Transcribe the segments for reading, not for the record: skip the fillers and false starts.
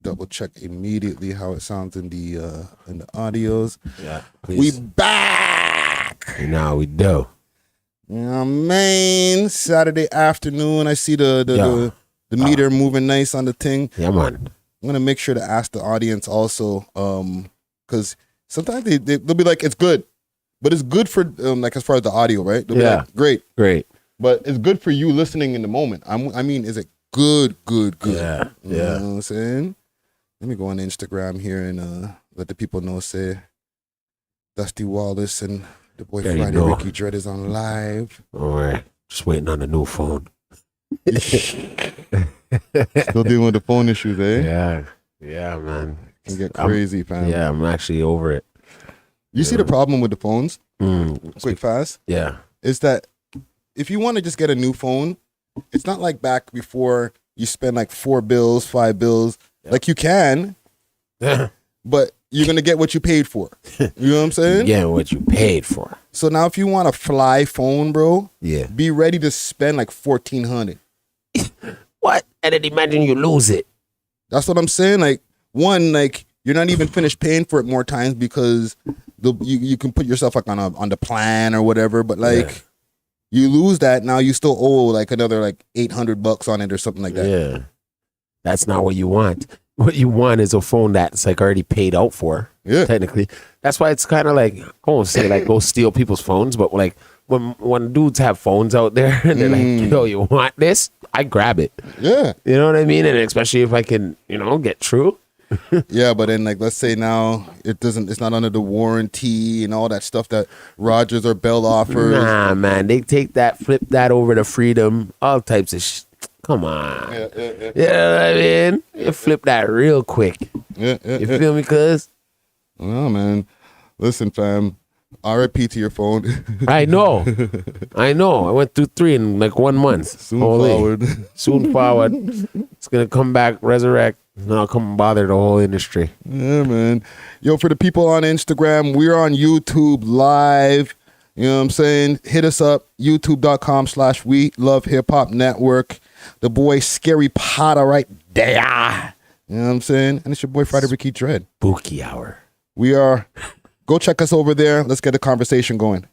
double check immediately how it sounds in the audios. Yeah, please. We back. Now we do. Yeah, man. Saturday afternoon. I see the meter moving nice on the thing. Yeah, man. I'm gonna make sure to ask the audience also, because sometimes they'll be like, it's good, but it's good for like as far as the audio, right? They'll be like, great, but it's good for you listening in the moment. I mean, is it good? Yeah, you know what I'm saying? Let me go on Instagram here and let the people know. Say, Dusty Wallace and the boy there Friday Ricky Dread is on live. All right, just waiting on the new phone. Still dealing with the phone issues, eh? Yeah, man. It can get crazy, fam. Yeah, I'm actually over it. You see the problem with the phones? Quick, fast. Yeah, is that if you want to just get a new phone, it's not like back before you spend like 4 bills, 5 bills. Like you can, but you're gonna get what you paid for. You know what I'm saying? Yeah, what you paid for. So now, if you want a fly phone, bro, be ready to spend like $1,400. What? And then imagine you lose it. That's what I'm saying. Like one, like you're not even finished paying for it more times because you can put yourself like on the plan or whatever. But like you lose that, now you still owe like another like $800 on it or something like that. Yeah, that's not what you want. What you want is a phone that's like already paid out for. Yeah, technically. That's why it's kind of like, I won't say like go steal people's phones, but like when dudes have phones out there and they're like, yo, you want this? I grab it. Yeah. You know what I mean? And especially if I can, get true. Yeah, but then like let's say now it's not under the warranty and all that stuff that Rogers or Bell offers. Nah, man. They take that, flip that over to Freedom, all types of Come on. Yeah. You know what I mean? You flip that real quick. You feel me, cuz? Well, man. Listen, fam. RIP to your phone. I know. I went through 3 in like 1 month. Soon forward. It's going to come back, resurrect, and I'll come bother the whole industry. Yeah, man. Yo, for the people on Instagram, we're on YouTube live. You know what I'm saying? Hit us up, youtube.com/We Love Hip Hop Network. The boy Scary Potter right there. You know what I'm saying? And it's your boy Friday Ricky Dread. Spooky Hour. We are... Go check us over there. Let's get the conversation going.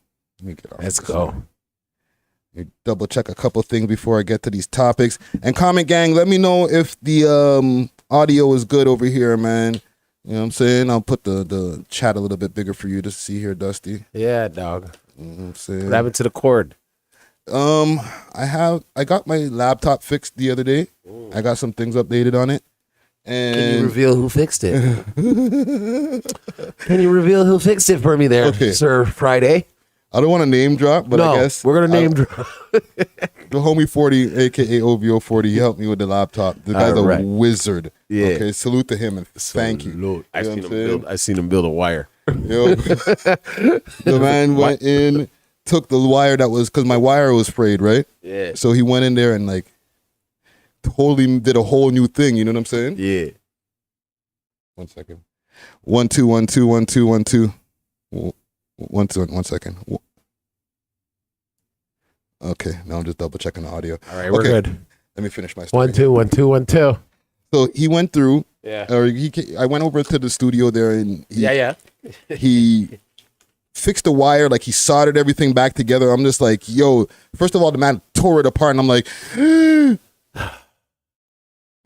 Let's go. Double check a couple things before I get to these topics. And comment gang, let me know if the audio is good over here, man. You know what I'm saying? I'll put the chat a little bit bigger for you to see here, Dusty. Yeah, dog. You know what I'm saying? What happened to the cord? I got my laptop fixed the other day. Ooh. I got some things updated on it. And can you reveal who fixed it? Can you reveal who fixed it for me there, Sir Friday? I don't want to name drop, but I guess we're going to name drop. The homie 40, a.k.a. OVO 40, he helped me with the laptop. The guy's a wizard. Yeah. Okay, salute to him and thank you. I seen him build a wire. Yo, the man went in, took the wire that was, because my wire was frayed, right? Yeah. So he went in there and like, totally did a whole new thing, you know what I'm saying? Yeah. 1 second. 1 2 1 2 1 2 1 2 1 2 1 second. Okay, now I'm just double checking the audio. All right, we're good. Let me finish my story. 1 2 1 2 1 2. So he went through. Yeah. I went over to the studio there and he fixed the wire, like he soldered everything back together. I'm just like, yo, first of all, the man tore it apart and I'm like,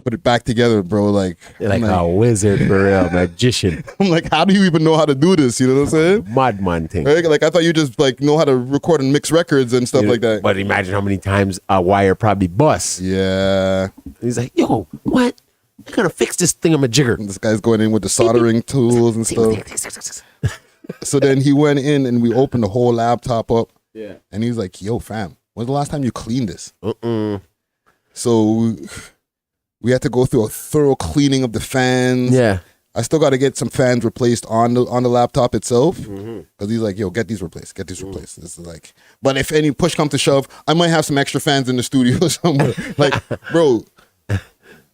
put it back together, bro. Like, you're like a wizard for real, magician. I'm like, how do you even know how to do this? You know what I'm saying? Madman thing. Right? Like, I thought you just like know how to record and mix records and stuff like that. But imagine how many times a wire probably busts. Yeah. He's like, yo, what? I gotta fix this thingamajigger. And this guy's going in with the soldering tools and stuff. So then he went in and we opened the whole laptop up. Yeah. And he's like, yo, fam, when's the last time you cleaned this? So we had to go through a thorough cleaning of the fans. Yeah. I still got to get some fans replaced on the laptop itself. Because he's like, yo, get these replaced. This is like, but if any push comes to shove, I might have some extra fans in the studio somewhere. Like, bro,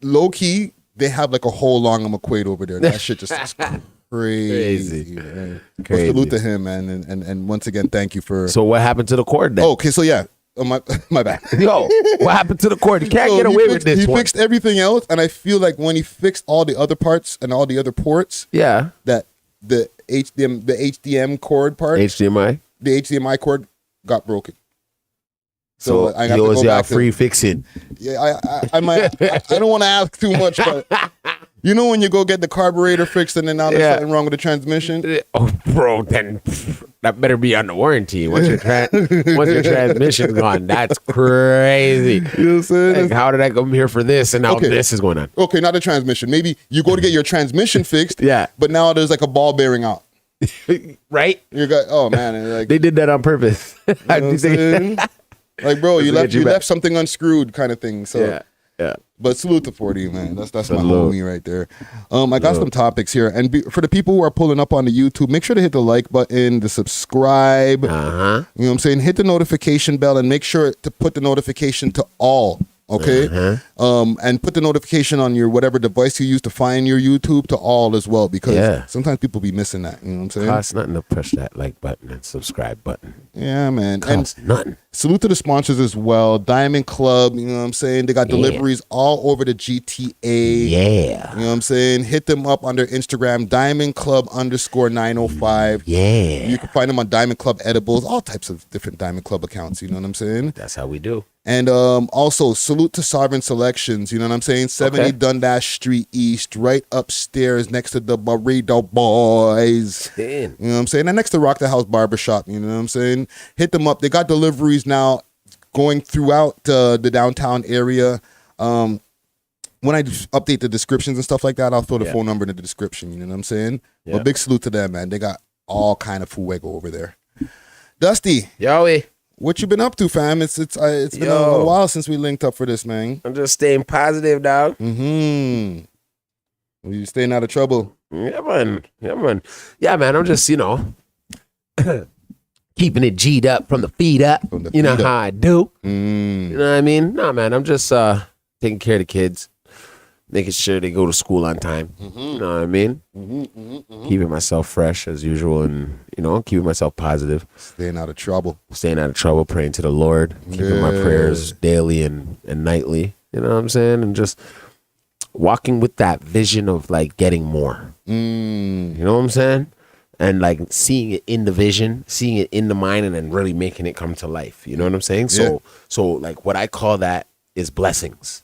low key, they have like a whole long McQuaid over there. That shit just is crazy. Man. Crazy. Salute to him, man. And once again, thank you for. So what happened to the cord then? Oh, okay, so yeah. Oh, my bad. Yo, what happened to the cord? You can't get away with this He one. fixed everything else, and I feel like when he fixed all the other parts and all the other ports, Yeah. that the HDM cord part, HDMI. the HDMI cord got broken. So I he have to owes go you a back free fixing. Yeah, I might. I don't want to ask too much, but you know when you go get the carburetor fixed and then now there's something wrong with the transmission. Oh, bro, then that better be under warranty. Once your transmission's gone, that's crazy. You know what I'm saying? Like, how did I come here for this and now this is going on? Okay, not the transmission. Maybe you go to get your transmission fixed. Yeah. But now there's like a ball bearing out. Right? You got man. Like, They did that on purpose. you know what I'm saying? Like, bro, you left something unscrewed, kind of thing. So Yeah. But salute to 40, man. That's my Salute. homie right there. I got some topics here, and for the people who are pulling up on the YouTube, make sure to hit the like button, the subscribe. You know what I'm saying? Hit the notification bell, and make sure to put the notification to all. Okay, and put the notification on your whatever device you use to find your YouTube to all as well, because sometimes people be missing that. You know what I'm saying? Costs nothing to push that like button and subscribe button. Yeah, man. Costs nothing. Salute to the sponsors as well. Diamond Club, you know what I'm saying? They got deliveries all over the GTA. Yeah. You know what I'm saying? Hit them up on their Instagram, Diamond Club _905. Yeah. You can find them on Diamond Club Edibles, all types of different Diamond Club accounts. You know what I'm saying? That's how we do. And also, salute to Sovereign Selections. You know what I'm saying? 70 Dundas Street East, right upstairs next to the Burrito Boys. Damn. You know what I'm saying? And next to Rock the House Barbershop. You know what I'm saying? Hit them up. They got deliveries now going throughout the downtown area. When I update the descriptions and stuff like that, I'll throw the phone number in the description. You know what I'm saying? Yeah. But big salute to them, man. They got all kind of fuego over there. Dusty. Yoey. What you been up to, fam? It's been a while since we linked up for this, man. I'm just staying positive, dog. You staying out of trouble? Yeah, man. Yeah, man. I'm just, keeping it G'd up from the feet up. You know how I do. You know what I mean? Nah, man. I'm just taking care of the kids, making sure they go to school on time. You know what I mean? Keeping myself fresh as usual, and keeping myself positive. Staying out of trouble. Praying to the Lord, keeping my prayers daily and nightly. You know what I'm saying? And just walking with that vision of like getting more. You know what I'm saying? And like seeing it in the vision, seeing it in the mind, and then really making it come to life. You know what I'm saying? So like what I call that is blessings.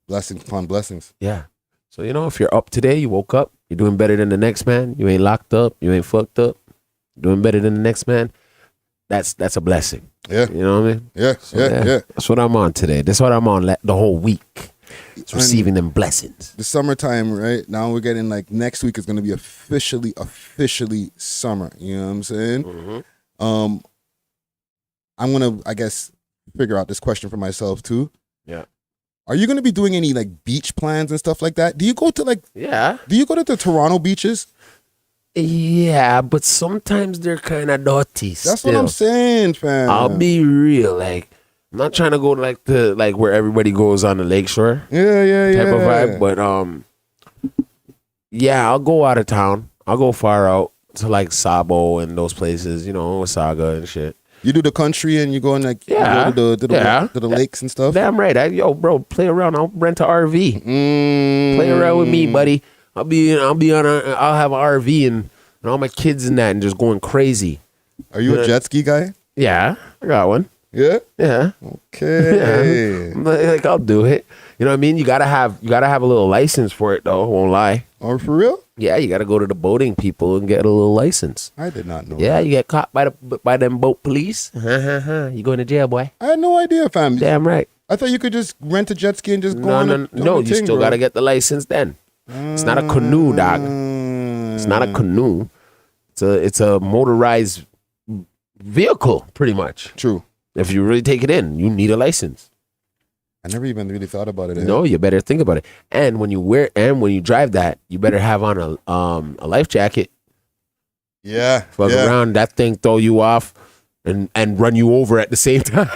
Blessings upon blessings. Yeah. So, if you're up today, you woke up, you're doing better than the next man. You ain't locked up. You ain't fucked up. Doing better than the next man. That's a blessing. Yeah. You know what I mean? Yeah. So, yeah. That's what I'm on today. That's what I'm on the whole week. It's receiving them blessings. The summertime, right? Now we're getting like next week is going to be officially summer. You know what I'm saying? I'm going to, I guess, figure out this question for myself too. Yeah. Are you going to be doing any like beach plans and stuff like that? Do you go to do you go to the Toronto beaches? Yeah, but sometimes they're kind of dirty. That's what I'm saying, fam. I'll be real. Like, I'm not trying to go to where everybody goes on the lakeshore. Yeah. Type of vibe. But I'll go out of town. I'll go far out to like Sabo and those places, Wasaga and shit. You do the country and you go and you go to the lakes and stuff? Damn right. Bro, play around. I'll rent an RV. Play around with me, buddy. I'll have an RV and all my kids in that and just going crazy. Are you a jet ski guy? Yeah, I got one. Yeah? Yeah. Okay. Yeah. Like I'll do it. You know what I mean? You gotta have a little license for it though, won't lie. Oh, for real? Yeah, you gotta go to the boating people and get a little license. I did not know. Yeah, you get caught by them boat police. You going to jail, boy. I had no idea, fam. Damn right. I thought you could just rent a jet ski and just go on. No, you still gotta get the license then. It's not a canoe, dog. It's not a canoe. It's a motorized vehicle, pretty much. True. If you really take it in, you need a license. I never even really thought about it. No, you better think about it. And when you drive that, you better have on a life jacket. Yeah. Fuck around, that thing throw you off and run you over at the same time.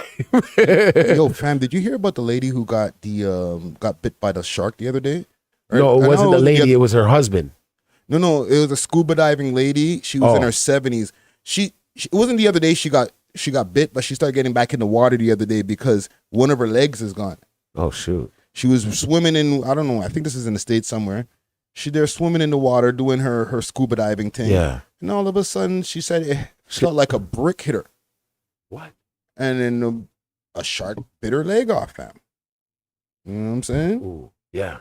Yo, fam, did you hear about the lady who got bit by the shark the other day? Right? No, it wasn't the lady. It was her husband. No, it was a scuba diving lady. She was in her 70s. It wasn't the other day she got she got bit, but she started getting back in the water the other day because one of her legs is gone. Oh shoot. She was swimming in, I don't know, I think this is in the States somewhere. She there swimming in the water doing her scuba diving thing. Yeah. And all of a sudden she said it felt like a brick hit her. What? And then a shark bit her leg off, fam. You know what I'm saying? Ooh, yeah.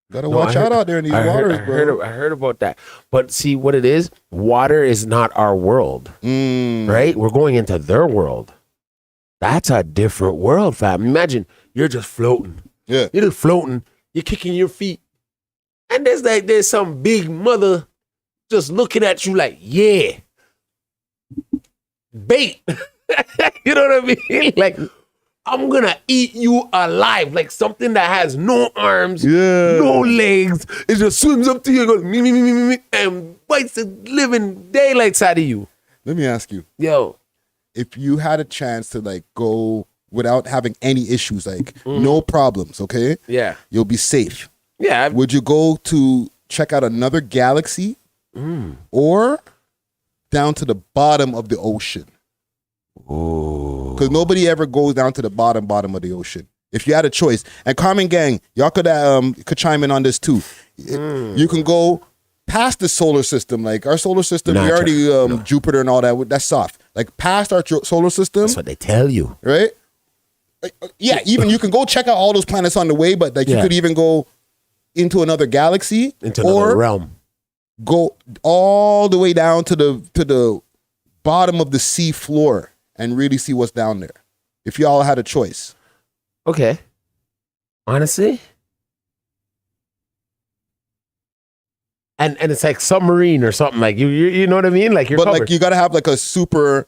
Gotta watch out there in these waters, bro. I heard about that. But see what it is? Water is not our world. Right? We're going into their world. That's a different world, fam. Imagine you're just floating. Yeah. You're just floating. You're kicking your feet. And there's some big mother just looking at you like, yeah. Bait. You know what I mean? Like, I'm gonna eat you alive. Like something that has no arms, no legs. It just swims up to you and goes, me, and bites the living daylights out of you. Let me ask you. Yo. If you had a chance to like go without having any issues, like no problems, okay? Yeah. You'll be safe. Yeah. Would you go to check out another galaxy or down to the bottom of the ocean? Because nobody ever goes down to the bottom of the ocean. If you had a choice, and Carmen Gang, y'all could chime in on this too. You can go past the solar system. Like our solar system, we already Jupiter and all that. That's soft. Like past our solar system. That's what they tell you, right? Yeah, even you can go check out all those planets on the way, but like you could even go into another galaxy, into another realm. Go all the way down to the bottom of the sea floor and really see what's down there. If y'all had a choice. Okay. Honestly. And it's like submarine or something, like you know what I mean? Like you're covered. Like you gotta have like a super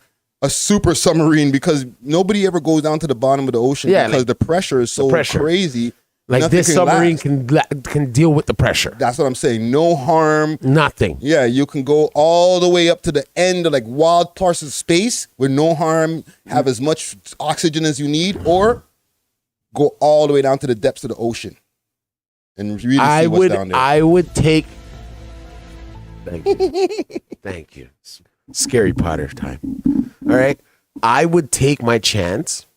submarine because nobody ever goes down to the bottom of the ocean because the pressure is so crazy. Like this submarine can deal with the pressure. That's what I'm saying. No harm. Nothing. Yeah, you can go all the way up to the end of like wild parts of space with no harm, have as much oxygen as you need, or go all the way down to the depths of the ocean and really see what's down there. I would take. Thank you. Thank you. Scary Potter time. All right. I would take my chance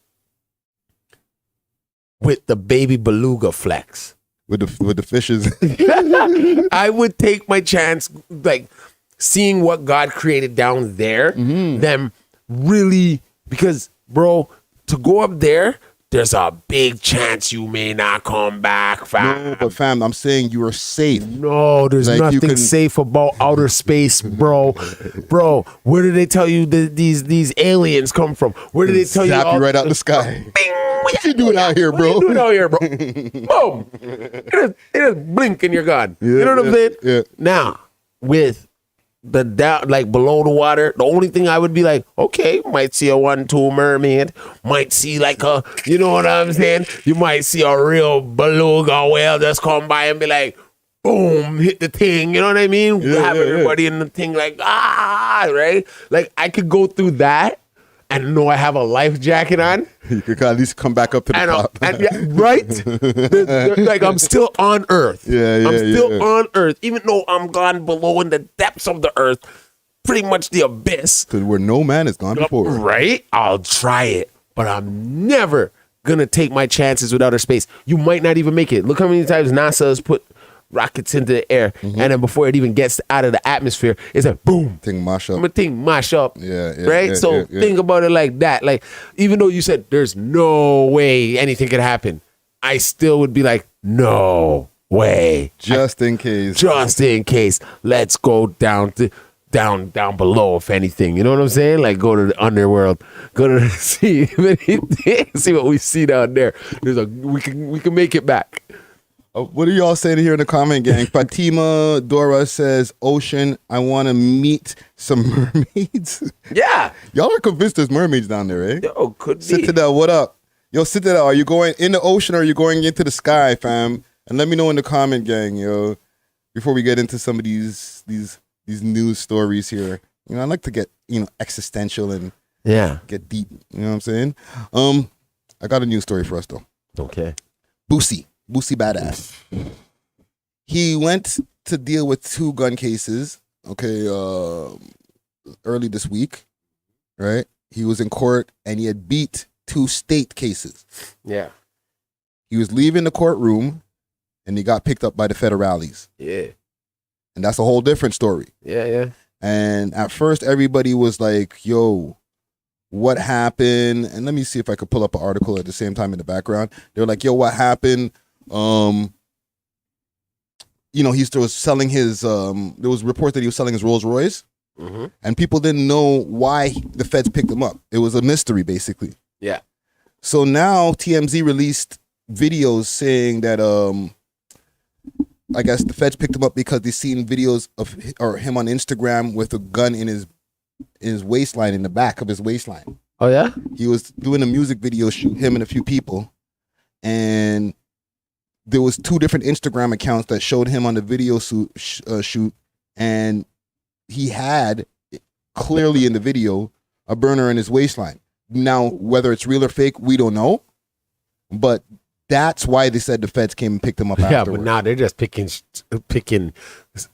with the baby beluga flex. With the fishes. I would take my chance, like seeing what God created down there. Them really, because bro, to go up there, there's a big chance you may not come back, fam. No, but fam, I'm saying you are safe. No, there's nothing safe about outer space, bro. Bro, where did they tell you that these aliens come from? Where did they tell you? Zap you right out the sky. Bing, what you doing out here, bro? What you doing out here, bro? Boom. It just blink and you're gone. Yeah, you know what I'm saying? Yeah. Now, with the down, like below the water, the only thing I would be like, okay, might see a 1-2 mermaid, might see like a, you know what I'm saying? You might see a real beluga whale just come by and be like, boom, hit the thing. You know what I mean? Have everybody in the thing like, right? Like I could go through that and know I have a life jacket on. You could at least come back up to the top. Right? Like I'm still on Earth. I'm still on Earth, even though I'm gone below in the depths of the Earth, pretty much the abyss. Because where no man has gone before. Right? I'll try it, but I'm never gonna take my chances with outer space. You might not even make it. Look how many times NASA has put rockets into the air, and then before it even gets out of the atmosphere, it's a boom. Thing mash up. Thing mash up. Yeah. Right? Yeah, so think about it like that. Like, even though you said there's no way anything could happen, I still would be like, no way. Just in case. Just in case. Let's go down below, if anything. You know what I'm saying? Like go to the underworld, go to the sea, see what we see down there. We can make it back. What are y'all saying here in the comment, gang? Fatima Dora says, Ocean, I want to meet some mermaids. Yeah. Y'all are convinced there's mermaids down there, eh? Yo, could be. Citadel, what up? Yo, Citadel, are you going in the ocean or are you going into the sky, fam? And let me know in the comment, gang, yo, before we get into some of these news stories here. You know, I like to get, existential and get deep. You know what I'm saying? I got a news story for us, though. Okay. Boosie Badass. He went to deal with 2 gun cases, okay, early this week, right? he was in court and he had beat 2 state cases. Yeah. He was leaving the courtroom and he got picked up by the federales. Yeah. And that's a whole different story. Yeah. And at first, everybody was like, yo, what happened? And let me see if I could pull up an article at the same time in the background. They were like, yo, what happened? He was selling his, there was reports that he was selling his Rolls Royce. Mm-hmm. And people didn't know why the feds picked him up. It was a mystery, basically. Yeah. So now TMZ released videos saying that, I guess the feds picked him up because they seen videos of him on Instagram with a gun in his waistline, in the back of his waistline. Oh yeah? He was doing a music video shoot, him and a few people, and there was 2 different Instagram accounts that showed him on the video shoot, and he had clearly in the video a burner in his waistline. Now, whether it's real or fake, we don't know, but that's why they said the feds came and picked him up afterwards. Yeah, but now they're just picking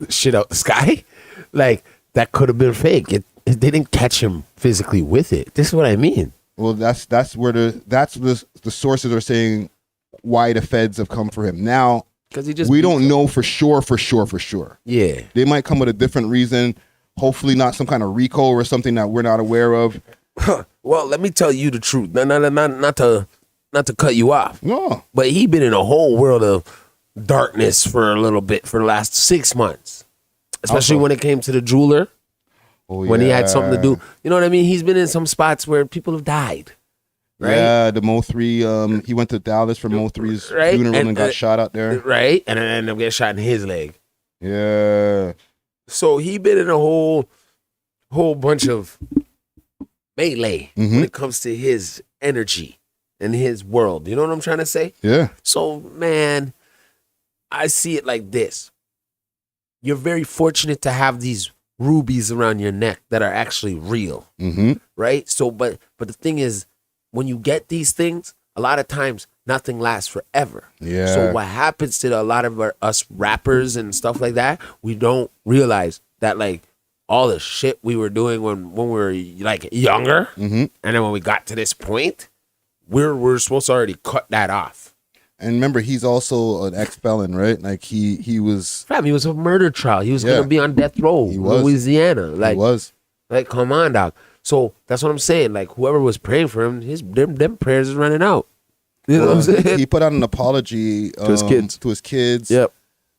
shit out the sky. Like, that could have been fake. They didn't catch him physically with it. This is what I mean. Well, that's where the sources are saying why the feds have come for him. Now, we don't know for sure. Yeah. They might come with a different reason. Hopefully not some kind of recall or something that we're not aware of. Well, let me tell you the truth. Not to cut you off. No. But he been in a whole world of darkness for a little bit for the last 6 months. Especially when it came to the jeweler. Oh, when he had something to do. You know what I mean? He's been in some spots where people have died. Right? Yeah, the Mo3, he went to Dallas for Mo3's funeral and got shot out there. Right? And then ended up getting shot in his leg. Yeah. So he been in a whole bunch of melee when it comes to his energy and his world. You know what I'm trying to say? Yeah. So, man, I see it like this. You're very fortunate to have these rubies around your neck that are actually real. Mm-hmm. Right? So, but the thing is, when you get these things, a lot of times nothing lasts forever. Yeah. So what happens to a lot of us rappers and stuff like that, we don't realize that, like, all the shit we were doing when we were like younger, and then when we got to this point, we're supposed to already cut that off. And remember, he's also an ex-felon, right? Like he was. Fam, he was a murder trial. He was gonna be on death row in Louisiana. Like, he was. Like, come on, dog. So that's what I'm saying. Like, whoever was praying for him, them prayers is running out. You know what I'm saying? He put out an apology to his kids. Yep.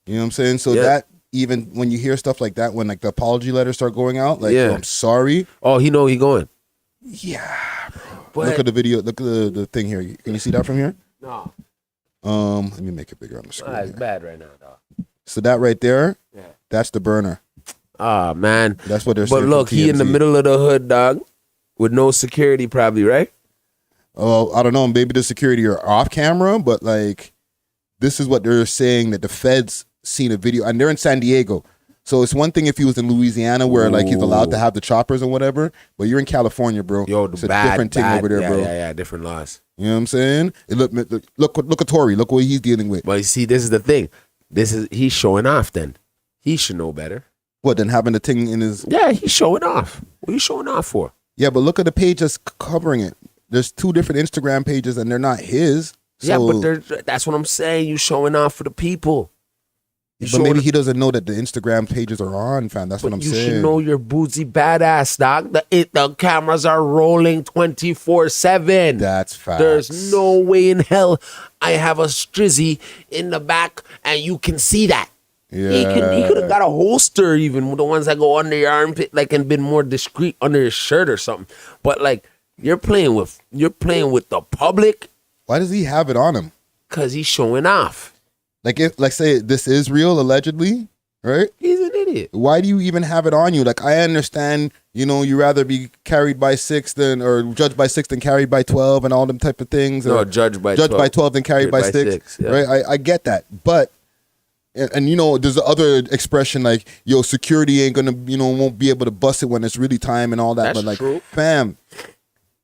You know what I'm saying? So that, even when you hear stuff like that, when like the apology letters start going out, like, I'm sorry. Oh, he know he going. Yeah, bro. But look at the video. Look at the thing here. Can you see that from here? No. Let me make it bigger on the screen. It's bad right now, dog. So that right there, that's the burner. Ah, man. That's what they're saying. But look, he in the middle of the hood, dog, with no security probably, right? Oh, I don't know. Maybe the security are off camera, but like, this is what they're saying, that the feds seen a video, and they're in San Diego. So it's one thing if he was in Louisiana where like he's allowed to have the choppers or whatever, but you're in California, bro. Yo, it's a different thing over there, bro. Yeah, different laws. You know what I'm saying? Look at Tory. Look what he's dealing with. But you see, this is the thing. He's showing off then. He should know better. What, then having the thing in his... Yeah, he's showing off. What are you showing off for? Yeah, but look at the page that's covering it. There's 2 different Instagram pages and they're not his. So... Yeah, but that's what I'm saying. You showing off for the people. But maybe he doesn't know that the Instagram pages are on, fam. That's what I'm saying. You should know you're Boosie badass, dog. The cameras are rolling 24/7. That's facts. There's no way in hell I have a strizzy in the back and you can see that. Yeah. He could have got a holster, even the ones that go under your armpit, like, and been more discreet under his shirt or something. But like, you're playing with the public. Why does he have it on him? Because he's showing off. Like say this is real, allegedly, right? He's an idiot. Why do you even have it on you? Like, I understand, you rather be carried by 6 or judged by 6 than carried by 12 and all them type of things. No, judged by 12 than carried by 6. Yeah. Right? I get that. But, and there's the other expression like, yo, security ain't gonna, won't be able to bust it when it's really time and all that. That's but like, true. Fam,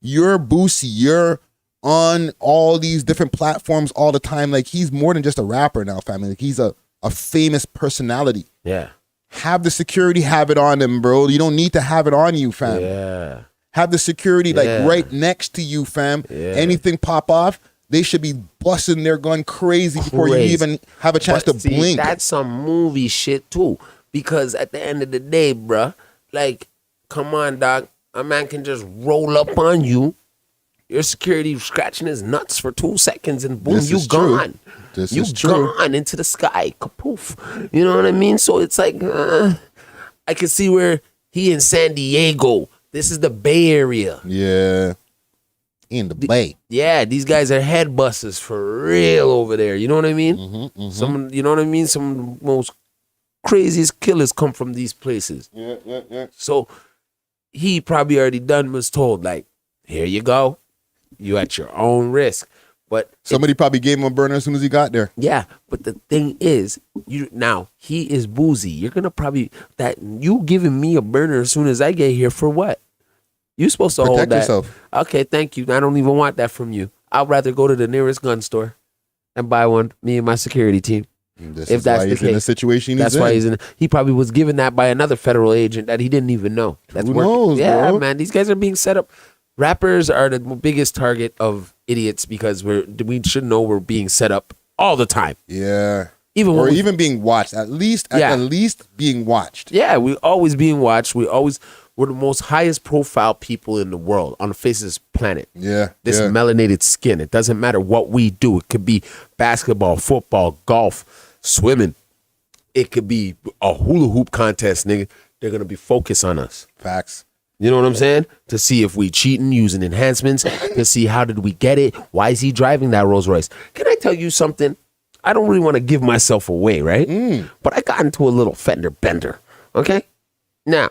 you're Boosie. You're on all these different platforms all the time. Like, he's more than just a rapper now, family. Like, he's a famous personality. Yeah. Have the security have it on him, bro. You don't need to have it on you, fam. Yeah. have the security like right next to you, fam. Anything pop off, they should be busting their gun crazy before you even have a chance to blink. That's some movie shit too. Because at the end of the day, bruh, like, come on, dog. A man can just roll up on you. Your security scratching his nuts for 2 seconds and boom, you gone. You gone into the sky. Kapoof. You know what I mean? So it's like, I can see where he in San Diego. This is the Bay Area. Yeah. In the Bay. Yeah, these guys are head busters for real over there. You know what I mean? Some, you know what I mean? Some of the most craziest killers come from these places. Yeah. So he probably already was told, like, here you go. You at your own risk. But somebody probably gave him a burner as soon as he got there. Yeah, but the thing is, now he is Boosie. You're gonna probably you giving me a burner as soon as I get here for what? You supposed to protect hold that. Yourself. Okay, thank you. I don't even want that from you. I'd rather go to the nearest gun store and buy one. Me and my security team. If that's the case, in the situation that's why he's in. He probably was given that by another federal agent that he didn't even know. That's Who knows, yeah, bro? man. These guys are being set up. Rappers are the biggest target of idiots because we should know we're being set up all the time. Yeah. Even being watched. At least being watched. Yeah, we always being watched. We're the most highest profile people in the world on the face of this planet. Yeah. This melanated skin. It doesn't matter what we do. It could be basketball, football, golf, swimming. It could be a hula hoop contest, nigga. They're gonna be focused on us. Facts. You know what I'm saying? To see if we cheating, using enhancements, to see how did we get it? Why is he driving that Rolls Royce? Can I tell you something? I don't really want to give myself away, right? But I got into a little fender bender, okay? Now,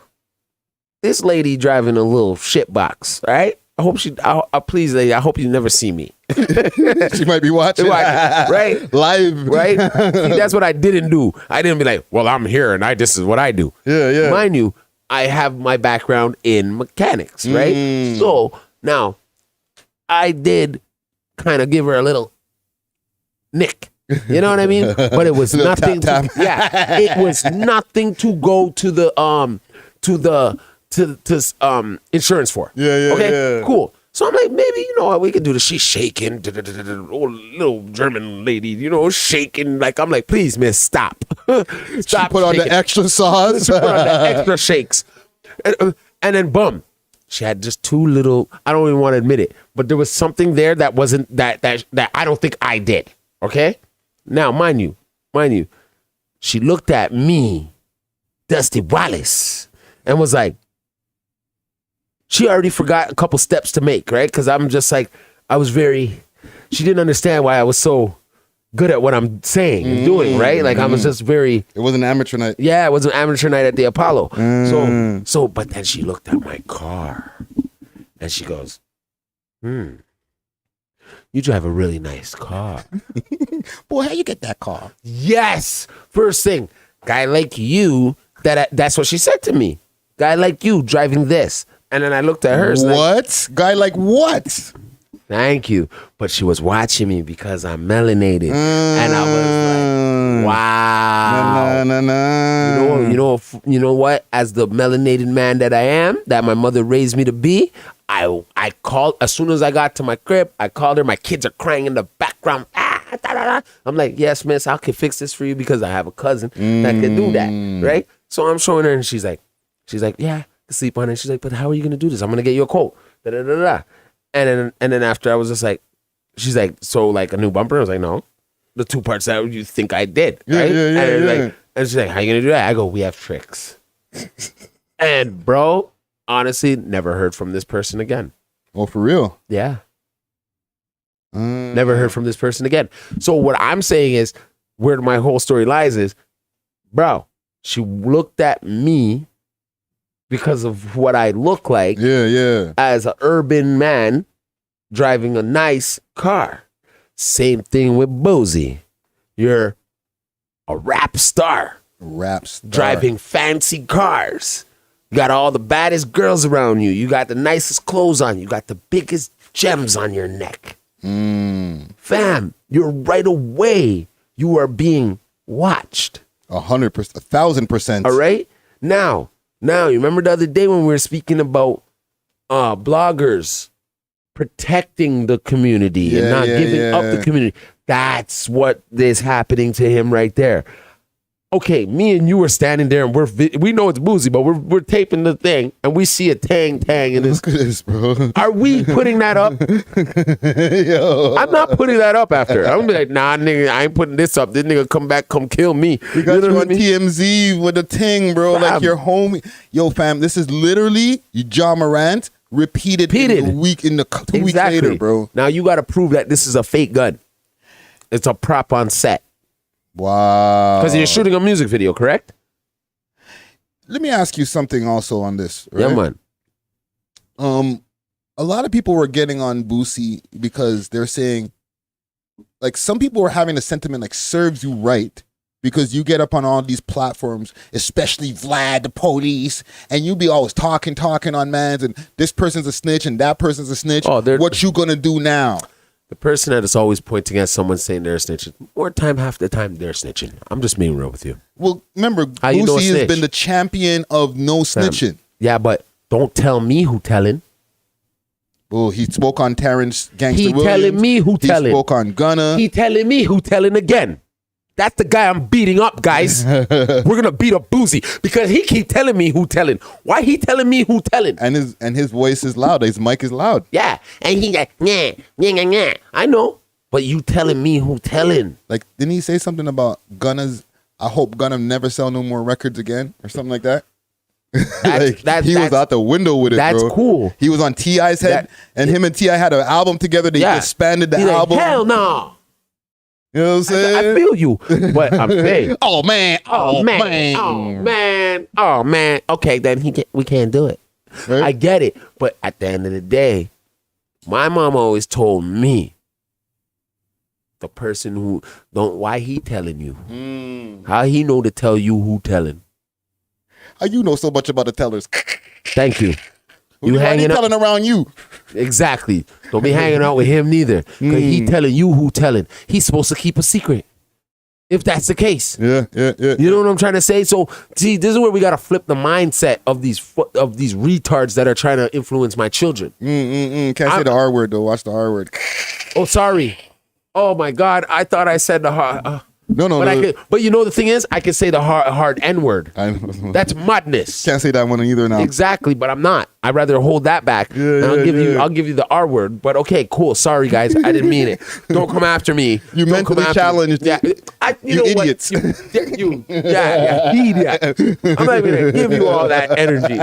this lady driving a little shit box, right? I hope please, lady, I hope you never see me. She might be watching. Right? Live. Right? See, that's what I didn't do. I didn't be like, well, I'm here and this is what I do. Yeah. Mind you, I have my background in mechanics, right? So now I did kind of give her a little nick. You know what I mean? But it was nothing. It was nothing to go to the insurance for. Yeah. Okay, cool. So I'm like, maybe, you know, we could do this. She's shaking. Oh, little German lady, shaking. Like, I'm like, please, miss, stop. Stop. She put on the extra sauce. She put on the extra shakes. And then, boom. She had just two little, I don't even want to admit it, but there was something there that wasn't, that I don't think I did. Okay? Now, mind you, she looked at me, Dusty Wallace, and was like, she already forgot a couple steps to make, right? Because I'm just like, she didn't understand why I was so good at what I'm saying and doing, right? Like I was just very. It was an amateur night. Yeah, it was an amateur night at the Apollo. So, but then she looked at my car and she goes, you drive a really nice car. Boy, how you get that car? Yes. First thing, guy like you, that's what she said to me. Guy like you driving this. And then I looked at her. What? Guy like what? Thank you. But she was watching me because I'm melanated. And I was like, wow. You know what? As the melanated man that I am, that my mother raised me to be, I called, as soon as I got to my crib, I called her. My kids are crying in the background. I'm like, yes, miss, I can fix this for you because I have a cousin that can do that. Right? So I'm showing her and she's like, yeah. Sleep on it. She's like, but how are you gonna do this? I'm gonna get you a quote. And then after I was just like, she's like, so like a new bumper? I was like, no, the two parts that you think I did, right? Yeah. And she's like, how you gonna do that? I go, we have tricks. And bro, honestly, never heard from this person again. Oh, for real? Yeah. Never heard from this person again. So what I'm saying is, where my whole story lies is, bro, she looked at me because of what I look like as an urban man driving a nice car. Same thing with Boosie. You're a rap star. Driving fancy cars. You got all the baddest girls around you. You got the nicest clothes on. You got the biggest gems on your neck. Fam, you're right away. You are being watched. 100%, 1,000%. All right? Now, you remember the other day when we were speaking about bloggers protecting the community and not giving up the community. That's what is happening to him right there. Okay, me and you are standing there and we know it's Boosie, but we're taping the thing and we see a tang in this. Look at this, bro. Are we putting that up? Yo. I'm not putting that up after. I'm gonna be like, nah, nigga, I ain't putting this up. This nigga come kill me. We got you on I mean? TMZ with the ting, bro. Fam. Like your homie. Yo, fam, this is literally John Morant repeated. In the week in the 2 weeks later, bro. Now you got to prove that this is a fake gun. It's a prop on set. Wow. Because you're shooting a music video, correct? Let me ask you something also on this. Right? Yeah, man. A lot of people were getting on Boosie because they're saying, like, some people were having a sentiment like serves you right because you get up on all these platforms, especially Vlad, the police, and you be always talking on mans, and this person's a snitch and that person's a snitch. Oh, what you gonna do now? The person that is always pointing at someone saying they're snitching, half the time they're snitching. I'm just being real with you. Well, remember, Boosie has been the champion of no snitching. Yeah, but don't tell me who telling. Oh, he spoke on Terrence Gangsta Williams. He telling me who telling. He spoke on Gunna. He telling me who telling again. That's the guy I'm beating up, guys. We're gonna beat up Boosie because he keep telling me who telling. Why he telling me who telling? And his voice is loud. His mic is loud. Yeah, and he got nah. I know, but you telling me who telling? Like, didn't he say something about Gunna's? I hope Gunna never sell no more records again, or something like that. He was out the window with it, that's bro. That's cool. He was on T.I.'s head, and him and T.I. had an album together. They expanded the album. Like, hell no. You know what I'm saying? I feel you, but I'm saying. Oh man. Okay, then we can't do it. Right? I get it, but at the end of the day, my mom always told me, the person who why he telling you? How he know to tell you who telling? How you know so much about the tellers? Thank you. You hanging telling around you. Exactly. Don't be hanging out with him neither. Because he telling you who telling. He's supposed to keep a secret. If that's the case. Yeah. You know what I'm trying to say? So, see, this is where we got to flip the mindset of these retards that are trying to influence my children. Can't say the R word, though. Watch the R word. Oh, sorry. Oh, my God. I thought I said the hard... No. But you know the thing is, I can say the hard N word. That's madness. Can't say that one either now. Exactly, but I'm not. I'd rather hold that back. I'll give you the R word. But okay, cool. Sorry, guys, I didn't mean it. Don't come after me. You mentally challenged. Yeah, you idiots. Idiot. I'm not even gonna give you all that energy.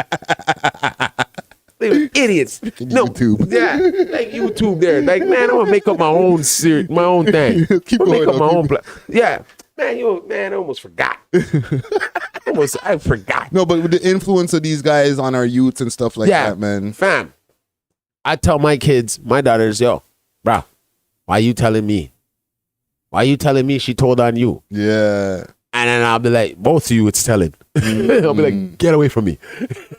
Idiots. No, YouTube. Yeah, like YouTube there. Like, man, I'm gonna make up my own thing. Keep going. Make up my own yeah. Man, I almost forgot. I forgot. No, but with the influence of these guys on our youths and stuff like that, man. Fam, I tell my kids, my daughters, yo, bro, why you telling me? Why you telling me she told on you? Yeah. And then I'll be like, both of you, it's telling. I'll be like, get away from me.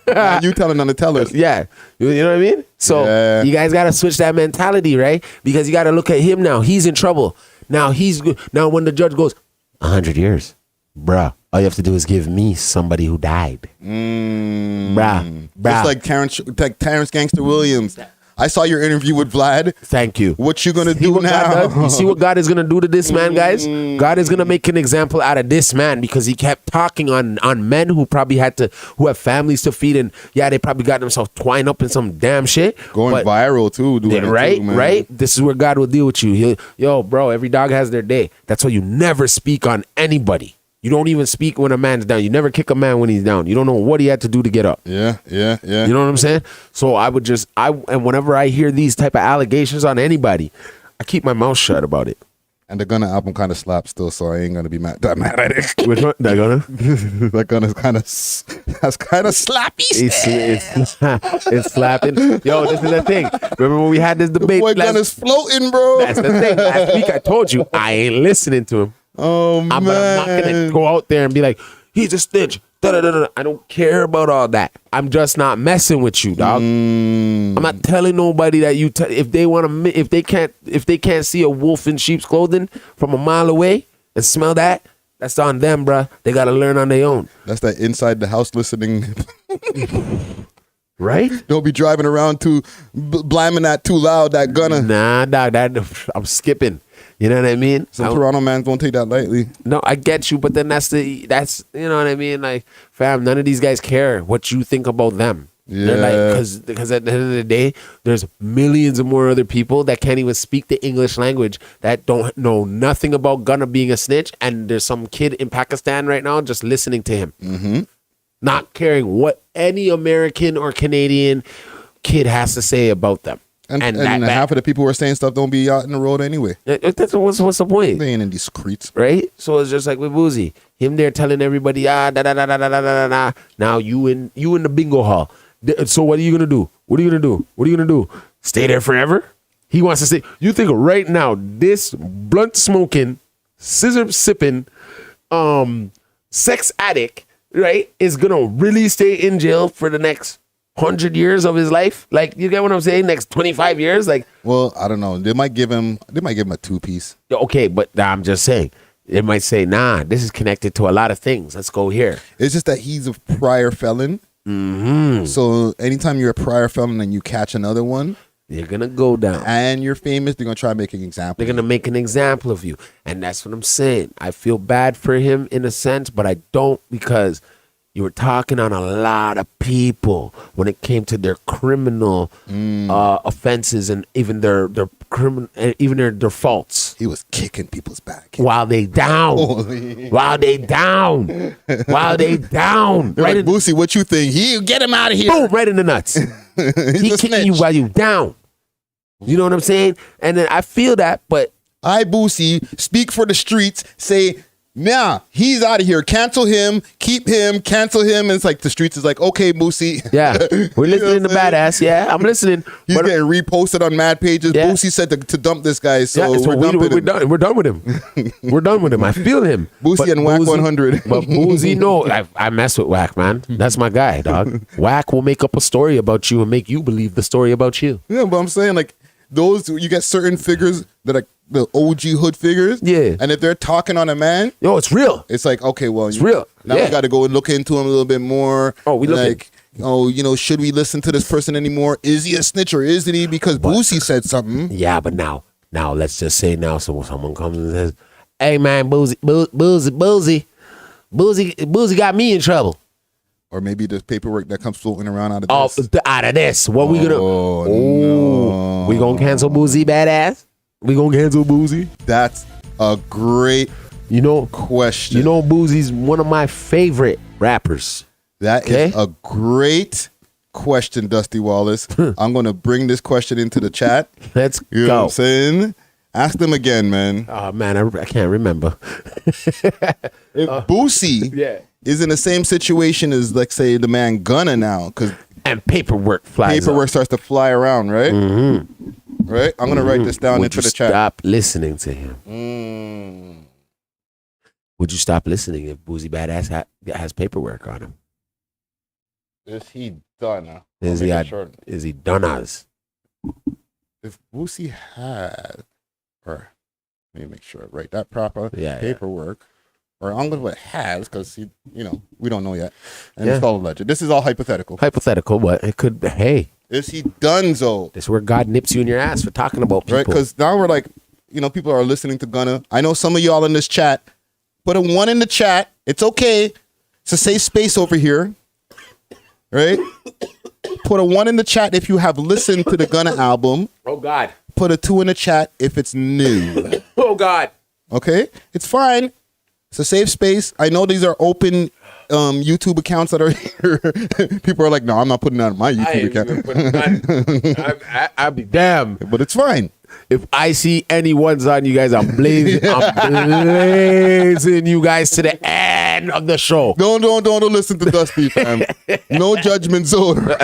You telling on the tellers. Yeah. You know what I mean? So you guys got to switch that mentality, right? Because you got to look at him now. He's in trouble. Now when the judge goes, 100 years, bruh, all you have to do is give me somebody who died. Bruh. Just like Terrence Gangsta Williams. I saw your interview with Vlad. Thank you. What you gonna do now? You see what God is gonna do to this man, guys? God is gonna make an example out of this man because he kept talking on men who probably who have families to feed, and they probably got themselves twined up in some damn shit. Going viral too, doing right, it too, man. Right. This is where God will deal with you. Yo, bro, every dog has their day. That's why you never speak on anybody. You don't even speak when a man's down. You never kick a man when he's down. You don't know what he had to do to get up. Yeah. You know what I'm saying? So and whenever I hear these type of allegations on anybody, I keep my mouth shut about it. And the Gunna album kind of slaps still, so I ain't gonna be mad at it. Which one? That Gunna? That Gunna's that's kind of slappy. It's slapping. Yo, this is the thing. Remember when we had this debate? Boy, Gunna's floating, bro. That's the thing. Last week I told you I ain't listening to him. Oh, man. I'm not going to go out there and be like, he's a snitch. I don't care about all that. I'm just not messing with you, dog. I'm not telling nobody that if they can't see a wolf in sheep's clothing from a mile away and smell that, that's on them, bruh. They got to learn on their own. That's that inside the house listening. Right? Don't be driving around blaming that too loud, that Gunna. Nah, dog, I'm skipping. You know what I mean? Some Toronto mans won't take that lightly. No, I get you, but then that's you know what I mean? Like, fam, none of these guys care what you think about them. Yeah. They're like, because at the end of the day, there's millions of more other people that can't even speak the English language that don't know nothing about Gunna being a snitch, and there's some kid in Pakistan right now just listening to him, not caring what any American or Canadian kid has to say about them. And half of the people who are saying stuff don't be out in the road anyway. That's what's the point? They ain't in these streets, right? So it's just like with Boosie, him there telling everybody, da da da da da da da da. Now you in the bingo hall. So what are you gonna do? What are you gonna do? What are you gonna do? Stay there forever? He wants to say. You think right now this blunt smoking, scissor sipping, sex addict, right, is gonna really stay in jail for the next 100 years of his life? Like, you get what I'm saying? Next 25 years? Like, well, I don't know. They might give him a 2-piece. Okay, but I'm just saying. It might say, nah, this is connected to a lot of things. Let's go here. It's just that he's a prior felon. So anytime you're a prior felon and you catch another one, you're gonna go down. And you're famous, they're gonna try to make an example. They're gonna make an example of you. And that's what I'm saying. I feel bad for him in a sense, but I don't, because you were talking on a lot of people when it came to their criminal offenses and even their criminal, even their faults. He was kicking people's back while they down, while they down. Right, like, Boosie, what you think? Get him out of here! Boom, right in the nuts. He kicking you while you down. You know what I'm saying? And then I feel that, but Boosie, speak for the streets. Say, nah, he's out of here. Cancel him, keep him, cancel him. And it's like the streets is like, okay, Boosie. Yeah, we're listening to Badass. Yeah, I'm listening. He's getting reposted on mad pages. Yeah. Boosie said to dump this guy, so we're done. We're done with him. We're done with him. I feel him. Boosie and Wack 100. But Boosie, no, I mess with Wack, man. That's my guy, dog. Wack will make up a story about you and make you believe the story about you. Yeah, but I'm saying, like, those, you get certain figures that are the OG hood figures. Yeah. And if they're talking on a man, yo, it's real. It's like, okay, well, it's real. Now we got to go and look into him a little bit more. Oh, we like, should we listen to this person anymore? Is he a snitch or isn't he? Because Boosie said something. Yeah, but now let's just say now, so someone comes and says, "Hey, man, Boosie got me in trouble." Or maybe there's paperwork that comes floating around out of this. Out of this. What we gonna? No. We gonna cancel Boosie, Badass? We gonna cancel Boosie? That's a great question. You know, Boosie's one of my favorite rappers. That is a great question, Dusty Wallace. I'm gonna bring this question into the chat. Let's go. You know what I'm saying? Ask them again, man. Oh man, I can't remember. If Boosie is in the same situation as, like, say, the man Gunna now, and paperwork starts to fly around, right? Mm-hmm. Right? I'm gonna write this down into the chat. Stop listening to him. Would you stop listening if Boosie Badass has paperwork on him? Is he done? Is he done us? If Boosie had, or let me make sure I write that proper paperwork. Or I'm going to put has, because we don't know yet. And it's all alleged. This is all hypothetical. Hypothetical, but it could, hey. Is he donezo? This is where God nips you in your ass for talking about people. Right, because now we're like, people are listening to Gunna. I know some of y'all in this chat. Put a 1 in the chat. It's okay. It's a safe space over here. Right? Put a 1 in the chat if you have listened to the Gunna album. Oh, God. Put a 2 in the chat if it's new. Oh, God. Okay? It's fine. It's a safe space. I know these are open YouTube accounts that are here. People are like, no, I'm not putting that on my YouTube account. I'll be damned. But it's fine. If I see any ones on you guys, I'm blazing you guys to the end of the show. Don't listen to Dusty, fam. No judgment zone.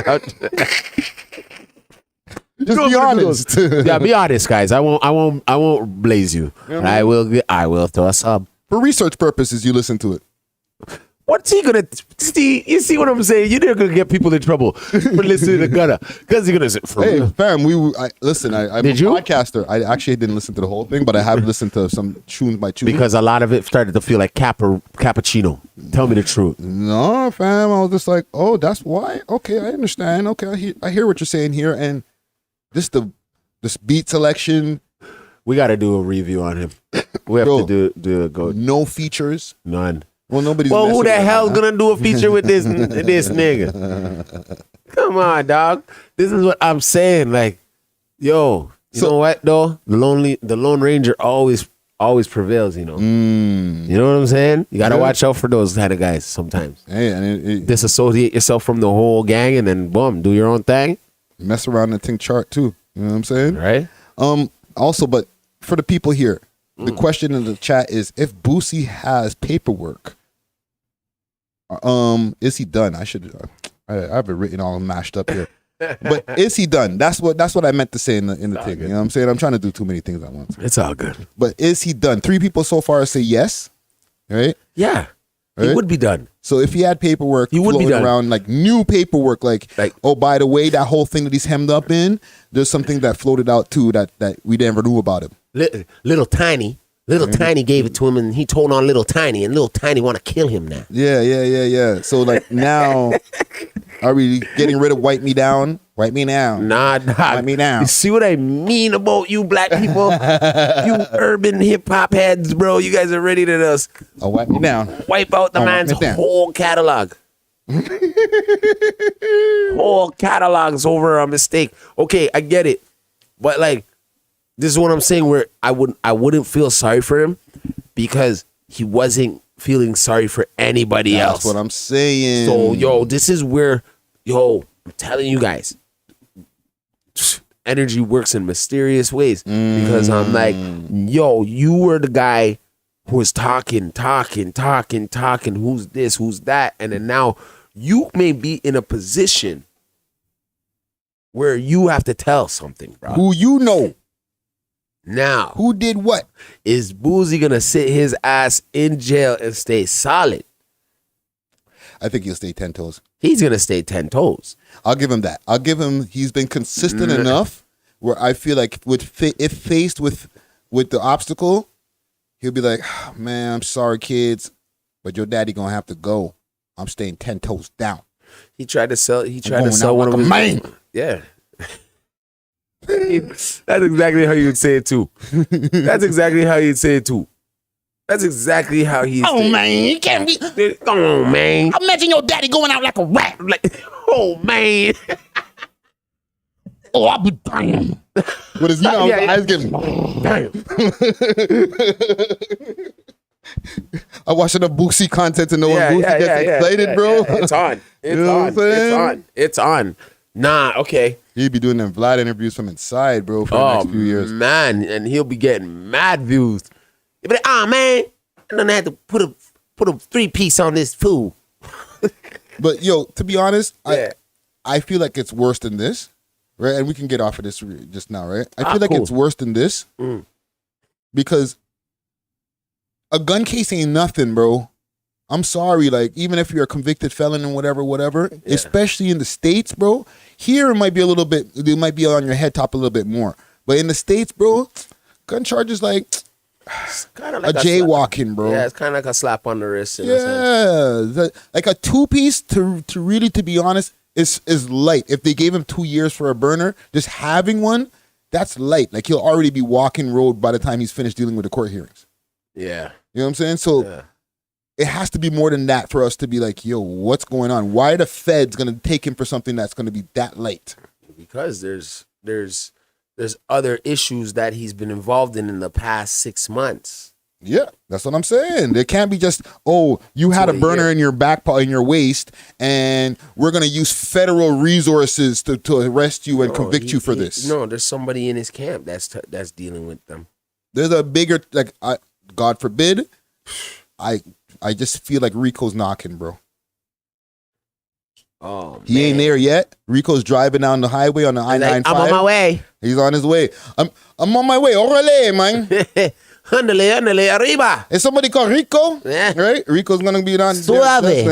Just be honest. Yeah, be honest, guys. I won't blaze you. I will throw a sub. For research purposes, you listen to it. What's he gonna see? You see what I'm saying? You're gonna get people in trouble for listening to Gunna because you're gonna say, "Hey, fam, I'm a podcaster. I actually didn't listen to the whole thing, but I have listened to some tunes by tunes because a lot of it started to feel like cappuccino. Tell me the truth. No, fam, I was just like, oh, that's why. Okay, I understand. Okay, I hear what you're saying here, and this beat selection. We got to do a review on him. We have to do a go. No features, none. Well, nobody's. Well, who the hell's gonna do a feature with this nigga? Come on, dog. This is what I'm saying. Like, yo, you know what though? The Lone Ranger always prevails. You know. You know what I'm saying? You gotta watch out for those kind of guys sometimes. Hey, and disassociate yourself from the whole gang, and then boom, do your own thing. Mess around and think chart too. You know what I'm saying? Right. Also, but for the people here, the question in the chat is: if Boosie has paperwork, is he done? I have it written all mashed up here. But is he done? That's what I meant to say in the thing. Good. You know what I'm saying? I'm trying to do too many things at once. It's all good. But is he done? 3 people so far say yes. Right? Yeah. Right? He would be done. So if he had paperwork he would be done. Around, like new paperwork, like, oh, by the way, that whole thing that he's hemmed up in, there's something that floated out too that we never knew about him. Little Tiny gave it to him, and he told on Little Tiny, and Little Tiny want to kill him now. Yeah. So like now, are we getting rid of Wipe Me Down? Wipe me down. Nah. Wipe me down. You see what I mean about you black people? You urban hip hop heads, bro. You guys are ready to just wipe me down. Wipe out the man's whole catalog. Whole catalog's over a mistake. Okay, I get it. But like, this is what I'm saying, where I wouldn't feel sorry for him because he wasn't feeling sorry for anybody else. That's what I'm saying. So, yo, this is where, I'm telling you guys, energy works in mysterious ways. Because I'm like, yo, you were the guy who was talking, who's this, who's that, and then now you may be in a position where you have to tell something, bro. Who you know. Now, who did what? Is Boosie gonna sit his ass in jail and stay solid? I think he'll stay 10 toes. He's gonna stay 10 toes. I'll give him that. I'll give him. He's been consistent enough where I feel like if faced with the obstacle, he'll be like, oh, "Man, I'm sorry, kids, but your daddy gonna have to go. I'm staying 10 toes down." He tried to sell. He tried to sell one of his. Man. Yeah. That's exactly how you would say it too. That's exactly how you'd say it too. That's exactly how he's. Oh man, you can't be. Come on, man. Imagine your daddy going out like a rat. Like, oh man. Oh, I'll be damn. What is eyes getting? Damn. I watch enough Boosie content to know when Boosie gets excited, bro. It's on. It's on. Nah, okay. He'd be doing them Vlad interviews from inside, bro, for the next few years. Man, and he'll be getting mad views. He'll be like, man, I don't have to put a 3-piece on this food. But yo, to be honest, I feel like it's worse than this, right? And we can get off of this just now, right? I feel like it's worse than this because a gun case ain't nothing, bro. I'm sorry, like, even if you're a convicted felon and whatever, especially in the States, bro, here it might be on your head top a little bit more. But in the States, bro, gun charges like a jaywalking, bro. Yeah, it's kind of like a slap on the wrist. Like a 2-piece to be honest, is light. If they gave him 2 years for a burner, just having one, that's light. Like, he'll already be walking road by the time he's finished dealing with the court hearings. Yeah. You know what I'm saying? So it has to be more than that for us to be like, yo, what's going on? Why are the feds going to take him for something that's going to be that light? Because there's other issues that he's been involved in the past 6 months. Yeah, that's what I'm saying. There can't be just, oh, you had a burner in your in your waist, and we're going to use federal resources to arrest you and convict you for this. No, there's somebody in his camp that's dealing with them. There's a bigger, like, God forbid, I just feel like Rico's knocking, bro. Oh, he ain't there yet. Rico's driving down the highway on the I-95. I'm on my way. He's on his way. I'm on my way. Orale, man. Ándale, arriba. Is somebody called Rico? Yeah. Right? Rico's gonna be on. Suave.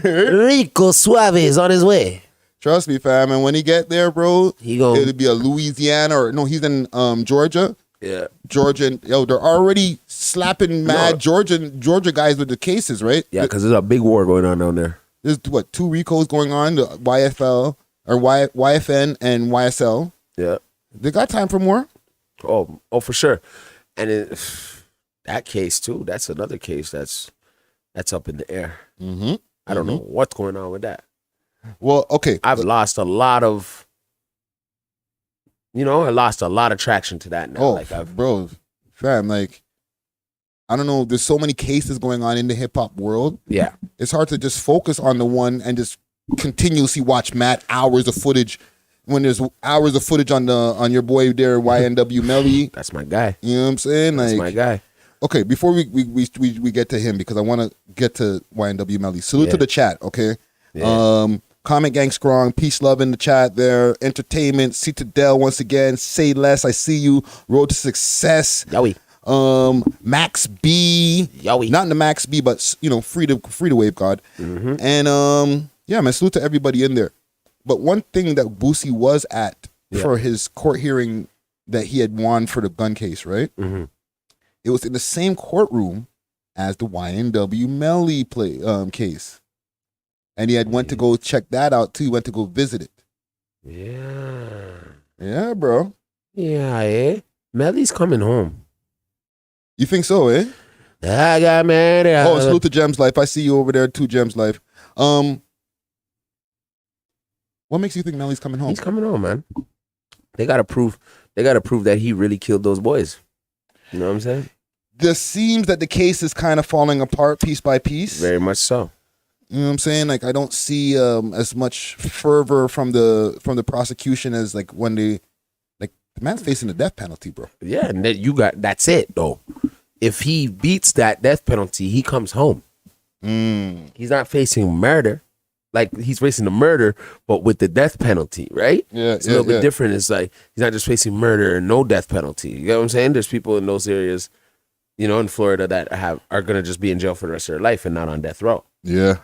Rico Suave is on his way. Trust me, fam. And when he get there, bro, It'll be a Louisiana or no, he's in Georgia. Yeah. Georgia, they're already slapping mad Georgia guys with the cases, right? Yeah, because there's a big war going on down there. There's what, 2 Ricos going on, the YFL or YFN and YSL. Yeah. They got time for more. Oh, for sure. And that case too, that's another case that's up in the air. Mm-hmm. I don't know what's going on with that. Well, okay. I've lost a lot of, I lost a lot of traction to that now. Oh, bro, fam, like, I don't know. There's so many cases going on in the hip hop world. Yeah. It's hard to just focus on the one and just continuously watch mad hours of footage when there's hours of footage on your boy there, YNW Melly. That's my guy. You know what I'm saying? That's like, my guy. Okay, before we get to him, because I want to get to YNW Melly. Salute to the chat, okay? Yeah. Comment gang strong, peace, love in the chat there. Entertainment, C to Dell once again. Say less, I see you. Road to success. Yowie. Max B. Yowie. Not in the Max B, but free to wave God. Mm-hmm. And yeah, man, salute to everybody in there. But one thing that Boosie was at for his court hearing that he had won for the gun case, right? Mm-hmm. It was in the same courtroom as the YNW Melly case. And he had went to go check that out too. He went to go visit it. Yeah. Yeah, bro. Yeah, Melly's coming home. You think so, eh? I got mad. Oh, salute to Gems Life. I see you over there too, Gems Life. What makes you think Melly's coming home? He's coming home, man. They gotta prove that he really killed those boys. You know what I'm saying? There seems that the case is kind of falling apart piece by piece. Very much so. You know what I'm saying? Like, I don't see as much fervor from the prosecution as like when the man's facing the death penalty, bro. Yeah, and that's it though. If he beats that death penalty, he comes home. He's not facing murder. Like, he's facing the murder, but with the death penalty, right? Yeah, it's a little bit different. It's like he's not just facing murder and no death penalty. You get what I'm saying? There's people in those areas, in Florida that are gonna just be in jail for the rest of their life and not on death row. Yeah.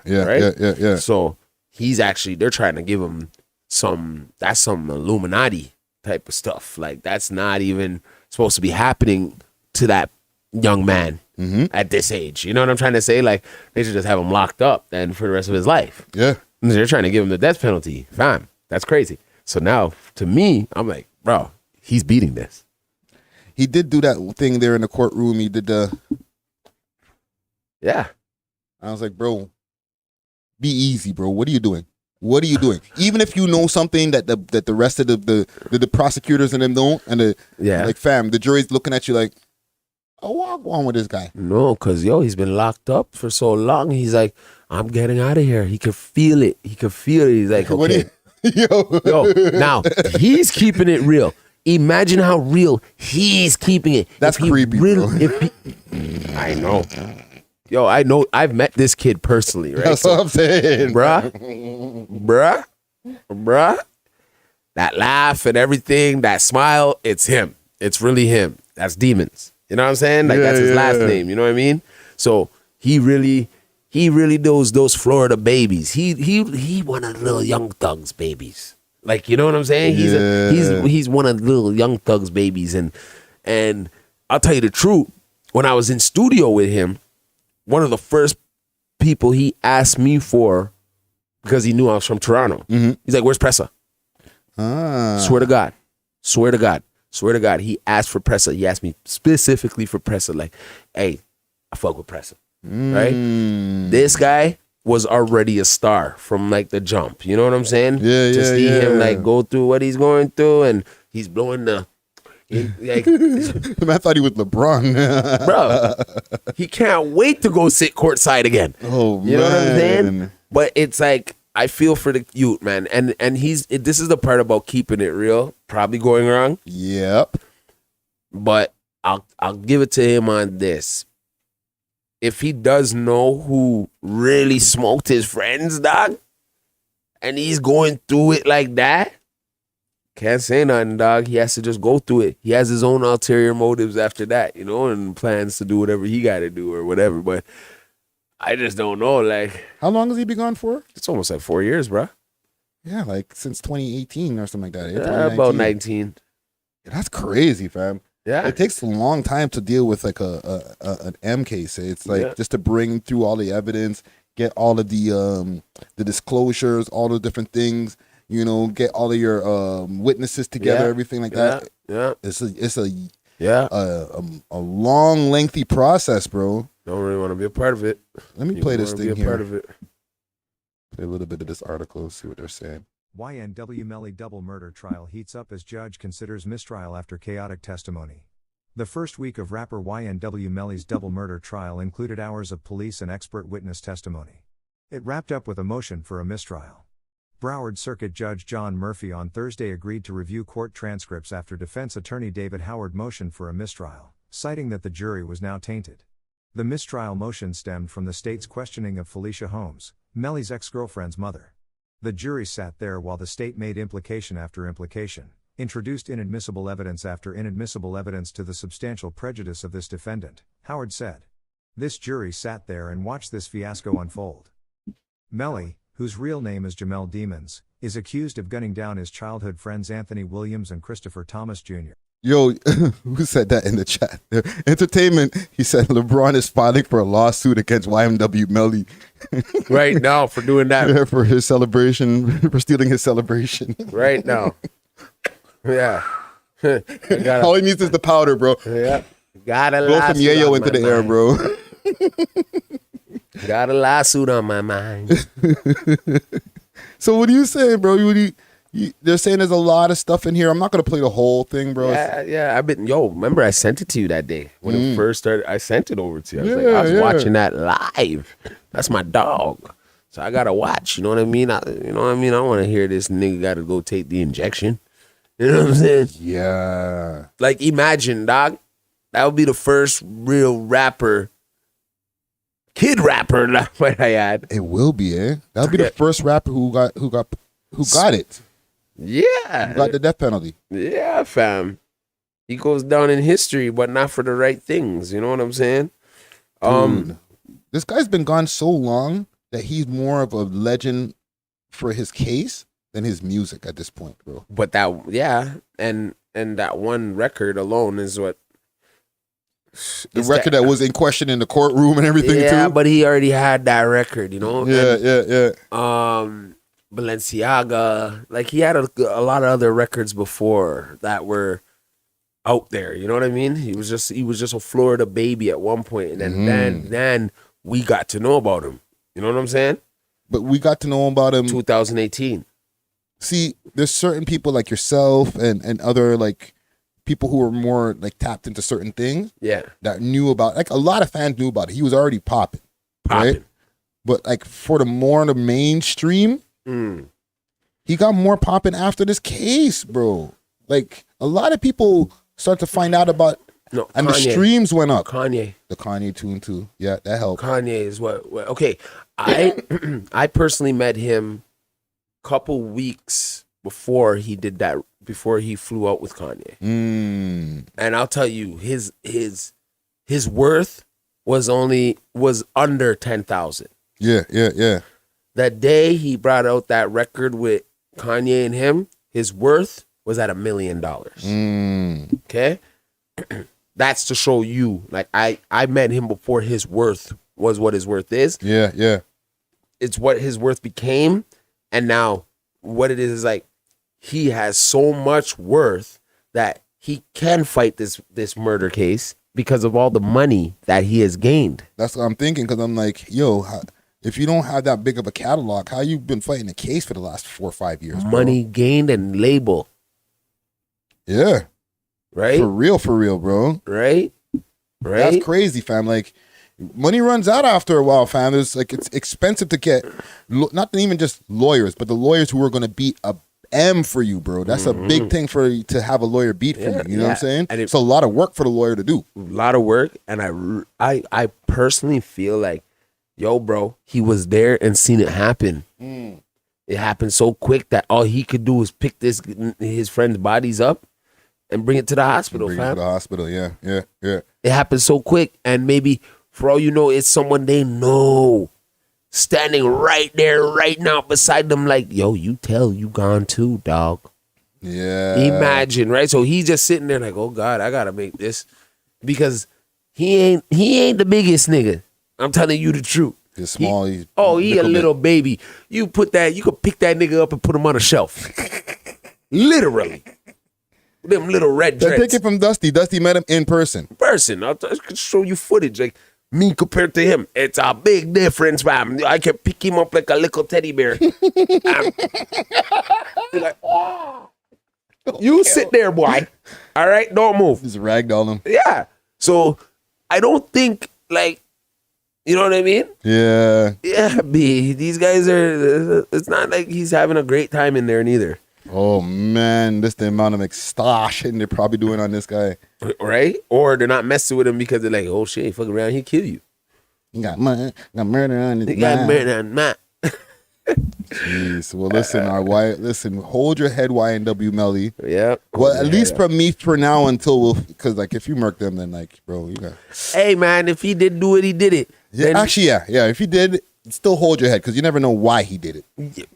So they're trying to give him some Illuminati type of stuff. Like, that's not even supposed to be happening to that young man at this age. You know what I'm trying to say? Like, they should just have him locked up then for the rest of his life. Yeah. And they're trying to give him the death penalty. Fine. That's crazy. So now, to me, I'm like, bro, he's beating this. He did do that thing there in the courtroom. He did the... Yeah. I was like, bro, be easy, bro. What are you doing? What are you doing? Even if you know something that the rest of the prosecutors and them don't, and like, fam, the jury's looking at you like, oh, I'll go on with this guy. No, because, he's been locked up for so long. He's like, I'm getting out of here. He could feel it. He's like, okay. Yo, now, he's keeping it real. Imagine how real he's keeping it. That's creepy, bro. I know. Yo, I know. I've met this kid personally, right? That's what I'm saying. Bruh. That laugh and everything, that smile, it's him. It's really him. That's Demons. You know what I'm saying? Like, that's his last name. You know what I mean? So he really knows those Florida babies. He one of the little Young Thugs babies. Like, you know what I'm saying? He's one of the little Young Thugs babies. And I'll tell you the truth. When I was in studio with him, one of the first people he asked me for, because he knew I was from Toronto. He's like, "Where's Pressa?" Swear to God. He asked for Pressa. He asked me specifically for Pressa. Like, hey, I fuck with Pressa. Right? This guy was already a star from like the jump. You know what I'm saying? To see him like go through what he's going through, and he's blowing the... Like, I thought he was LeBron. Bro, he can't wait to go sit courtside again. Oh, you know what I'm saying? But it's like, I feel for the youth, man. And this is the part about keeping it real, probably going wrong. Yep. But I'll give it to him on this. If he does know who really smoked his friends, dog, and he's going through it like that, can't say nothing, dog. He has to just go through it. He has his own ulterior motives after that, you know, and plans to do whatever he got to do or whatever. But I just don't know. Like, How long has he been gone for? it's almost like 4 years, bro. Yeah, like since 2018 or something like that. About 19. That's crazy, fam. Yeah. It takes a long time to deal with like an M case. It's like just to bring through all the evidence, get all of the disclosures, all the different things, you know, get all of your witnesses together, everything like that. Yeah. It's Yeah. a long, lengthy process, bro. Don't really want to be a part of it. Let me play this thing be a here. part of it. Play a little bit of this article, see what they're saying. YNW Melly double murder trial heats up as judge considers mistrial after chaotic testimony. The first week of rapper YNW Melly's double murder trial included hours of police and expert witness testimony. It wrapped up with a motion for a mistrial. Broward Circuit Judge John Murphy on Thursday agreed to review court transcripts after defense attorney David Howard motioned for a mistrial, citing that the jury was now tainted. The mistrial motion stemmed from the state's questioning of Felicia Holmes, Melly's ex-girlfriend's mother. The jury sat there while the state made implication after implication, introduced inadmissible evidence after inadmissible evidence to the substantial prejudice of this defendant, Howard said. This jury sat there and watched this fiasco unfold. Melly, whose real name is Jamel Demons, is accused of gunning down his childhood friends Anthony Williams and Christopher Thomas Jr. Yo, who said that in the chat? Entertainment, he said LeBron is filing for a lawsuit against YNW Melly. Right now for doing that. Yeah, for his celebration, for stealing his celebration. Right now. Yeah. All he needs is the powder, bro. Yeah. Got a Go from lawsuit yayo on into my the air, mind. bro. Got a lawsuit on my mind. So what are you saying, bro? They're saying there's a lot of stuff in here. I'm not gonna play the whole thing, bro. Yeah. Remember I sent it to you that day when it first started. I sent it over to you. I was watching that live. That's my dog. So I gotta watch. You know what I mean? I don't want to hear this nigga got to go take the injection. You know what I'm saying? Yeah. Like, imagine, dog. That would be the first real kid rapper. Might I add? It will be, eh? That'll be the first rapper who got it. Yeah. Got the death penalty. Yeah, fam. He goes down in history, but not for the right things. You know what I'm saying? Dude, this guy's been gone so long that he's more of a legend for his case than his music at this point, bro. But and that one record alone is what The record that was in question in the courtroom and everything, too. Yeah, but he already had that record, you know? Yeah. Balenciaga, like he had a lot of other records before that were out there. You know what I mean? He was just a Florida baby at one point, and then we got to know about him. You know what I'm saying? But we got to know about him 2018. See, there's certain people like yourself and other like people who are more like tapped into certain things. Yeah, that knew about, like, a lot of fans knew about it. He was already popping, right? But like for the mainstream. He got more popping after this case, bro. Like, a lot of people start to find out about, and Kanye. The streams went up. The Kanye tune too. Yeah, that helped. Kanye is what okay. I personally met him a couple weeks before he did that, before he flew out with Kanye. And I'll tell you, his worth was under 10,000. Yeah. That day he brought out that record with Kanye and him, his worth was at $1 million. Okay? That's to show you, like, I met him before his worth was what his worth is. Yeah. It's what his worth became, and now what it is like he has so much worth that he can fight this murder case because of all the money that he has gained. That's what I'm thinking, because I'm like, yo, if you don't have that big of a catalog, how you been fighting a case for the last 4 or 5 years? Money gained and label. Yeah. Right? For real, bro. Right? That's crazy, fam. Like, money runs out after a while, fam. It's expensive to get, not even just lawyers, but the lawyers who are going to beat a M for you, bro. That's a big thing to have a lawyer beat for you. You know what I'm saying? And it's a lot of work for the lawyer to do. A lot of work, and I personally feel like, yo, bro, he was there and seen it happen. It happened so quick that all he could do was pick his friend's bodies up and bring it to the hospital, Bring it fam. to the hospital, yeah. It happened so quick, and maybe for all you know, it's someone they know standing right there, right now beside them, like, yo, you tell you gone too, dog. Yeah. Imagine, right? So he's just sitting there like, oh God, I gotta make this because he ain't the biggest nigga. I'm telling you the truth. He's small. He a little baby. You could pick that nigga up and put him on a shelf. Literally. Them little red dreads. Take it from Dusty. Dusty met him in person. I could show you footage. Like, me compared to him, it's a big difference, fam. I can pick him up like a little teddy bear. Like, you sit there, boy. All right, don't move. Just ragdoll him. Yeah. So I don't think, like, you know what I mean? Yeah. Yeah, B. These guys are. It's not like he's having a great time in there neither. Oh man, this the amount of extortion they're probably doing on this guy. Right? Or they're not messing with him because they're like, oh shit, fuck around, he'll kill you. He got murder on his He got mind. murder on my. Jeez. Well, listen, hold your head, YNW Melly. Yeah. Well, at least from me for now until because like if you murk them, then like, bro, you got. Hey man, if he did do it, he did it. Yeah, Then- actually, yeah. If he did, still hold your head because you never know why he did it.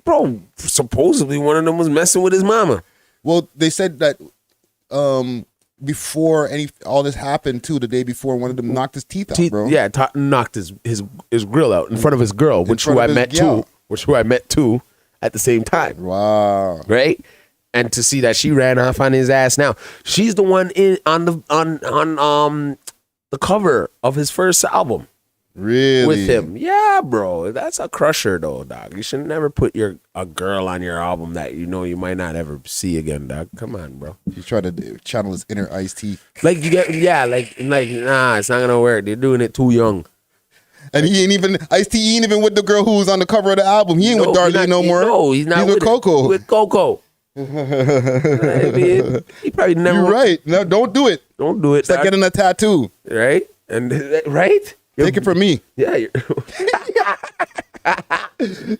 Bro, supposedly one of them was messing with his mama. Well, they said that before all this happened too, the day before, one of them knocked his teeth out, bro. Yeah, knocked his grill out in front of his girl, which front who of I his met gal. too. Which who I met too at the same time. Wow. Right? And to see that she ran off on his ass now. She's the one on the cover of his first album. Really? With him. Yeah, bro. That's a crusher though, dog. You should never put a girl on your album that you know you might not ever see again, dog. Come on, bro. He's trying to channel his inner Ice-T. Like you get nah, it's not gonna work. They're doing it too young. And he ain't even Ice-T ain't even with the girl who's on the cover of the album. He ain't with Darlene no more. No, he's not. He's with Coco. With Coco. I mean, he probably never. You're right. No, don't do it. Don't do it. It's like getting a tattoo. Right? And right? Take it from me. Yeah.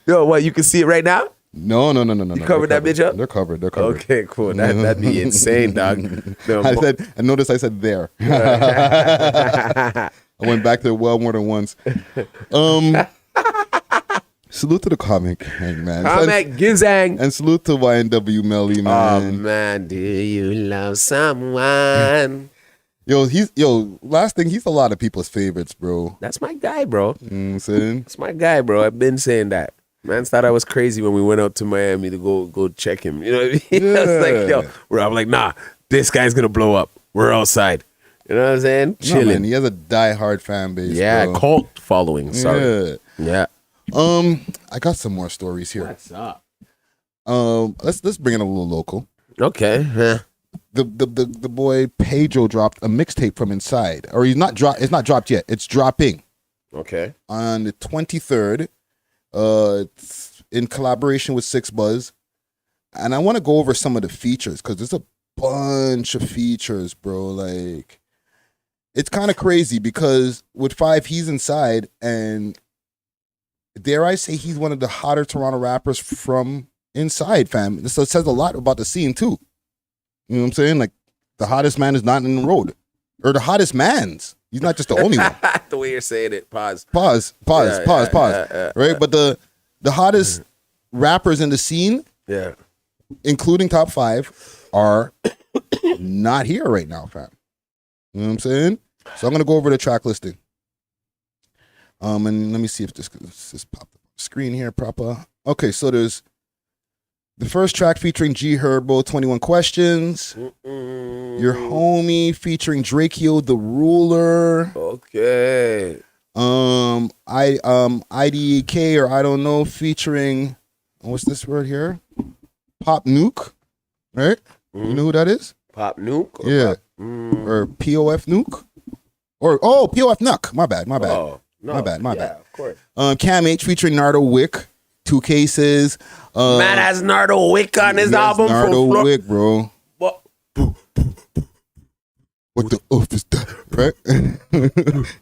Yo, what? You can see it right now? No. You covered that bitch up? They're covered. Okay, cool. That'd be insane, dog. No, Notice I said there. I went back there well more than once. Salute to the comic, man. Comic Gizang. And salute to YNW Melly, Oh man. man, do you love someone? Last thing, he's a lot of people's favorites, bro. That's my guy, bro. You know what I'm saying? That's my guy, bro. I've been saying that. Man thought I was crazy when we went out to Miami to go check him. You know what I mean? Yeah. I was like, I'm like, nah, this guy's gonna blow up. We're outside. You know what I'm saying? No, Chilling. man, he has a die-hard fan base, Yeah, bro. cult following. Sorry. Yeah. Yeah. I got some more stories here. What's up? Let's bring it a little local. Okay. Yeah. The boy Pedro dropped a mixtape from inside, or it's not dropped yet. It's dropping Okay. on the 23rd. It's in collaboration with Six Buzz, and I want to go over some of the features because there's a bunch of features, bro. Like, it's kind of crazy because with Five, he's inside, and dare I say he's one of the hotter Toronto rappers from inside, fam. So it says a lot about the scene too. You know what I'm saying? Like, the hottest man is not in the road, or the hottest man's. He's not just the only one. The way you're saying it. Pause. Pause. Right, but the hottest rappers in the scene, Yeah. including top 5, are not here right now, fam. You know what I'm saying? So I'm gonna go over the track listing. And let me see if this popped up on the screen here proper. Okay, so there's the first track featuring G Herbo, 21 Questions. Your Homie featuring Drakeo the Ruler. Okay. IDK or I don't know featuring what's this word here? Pop Nuke, right? You know who that is? Pop Nuke? Or Yeah. Or POF Nuke? Or POF Nuke. My bad. Oh, no. My bad. Of course. Cam H featuring Nardo Wick. 2 Cases. Man has Nardo Wick on his album. Nardo Wick, bro. What? What the oof is that? Right?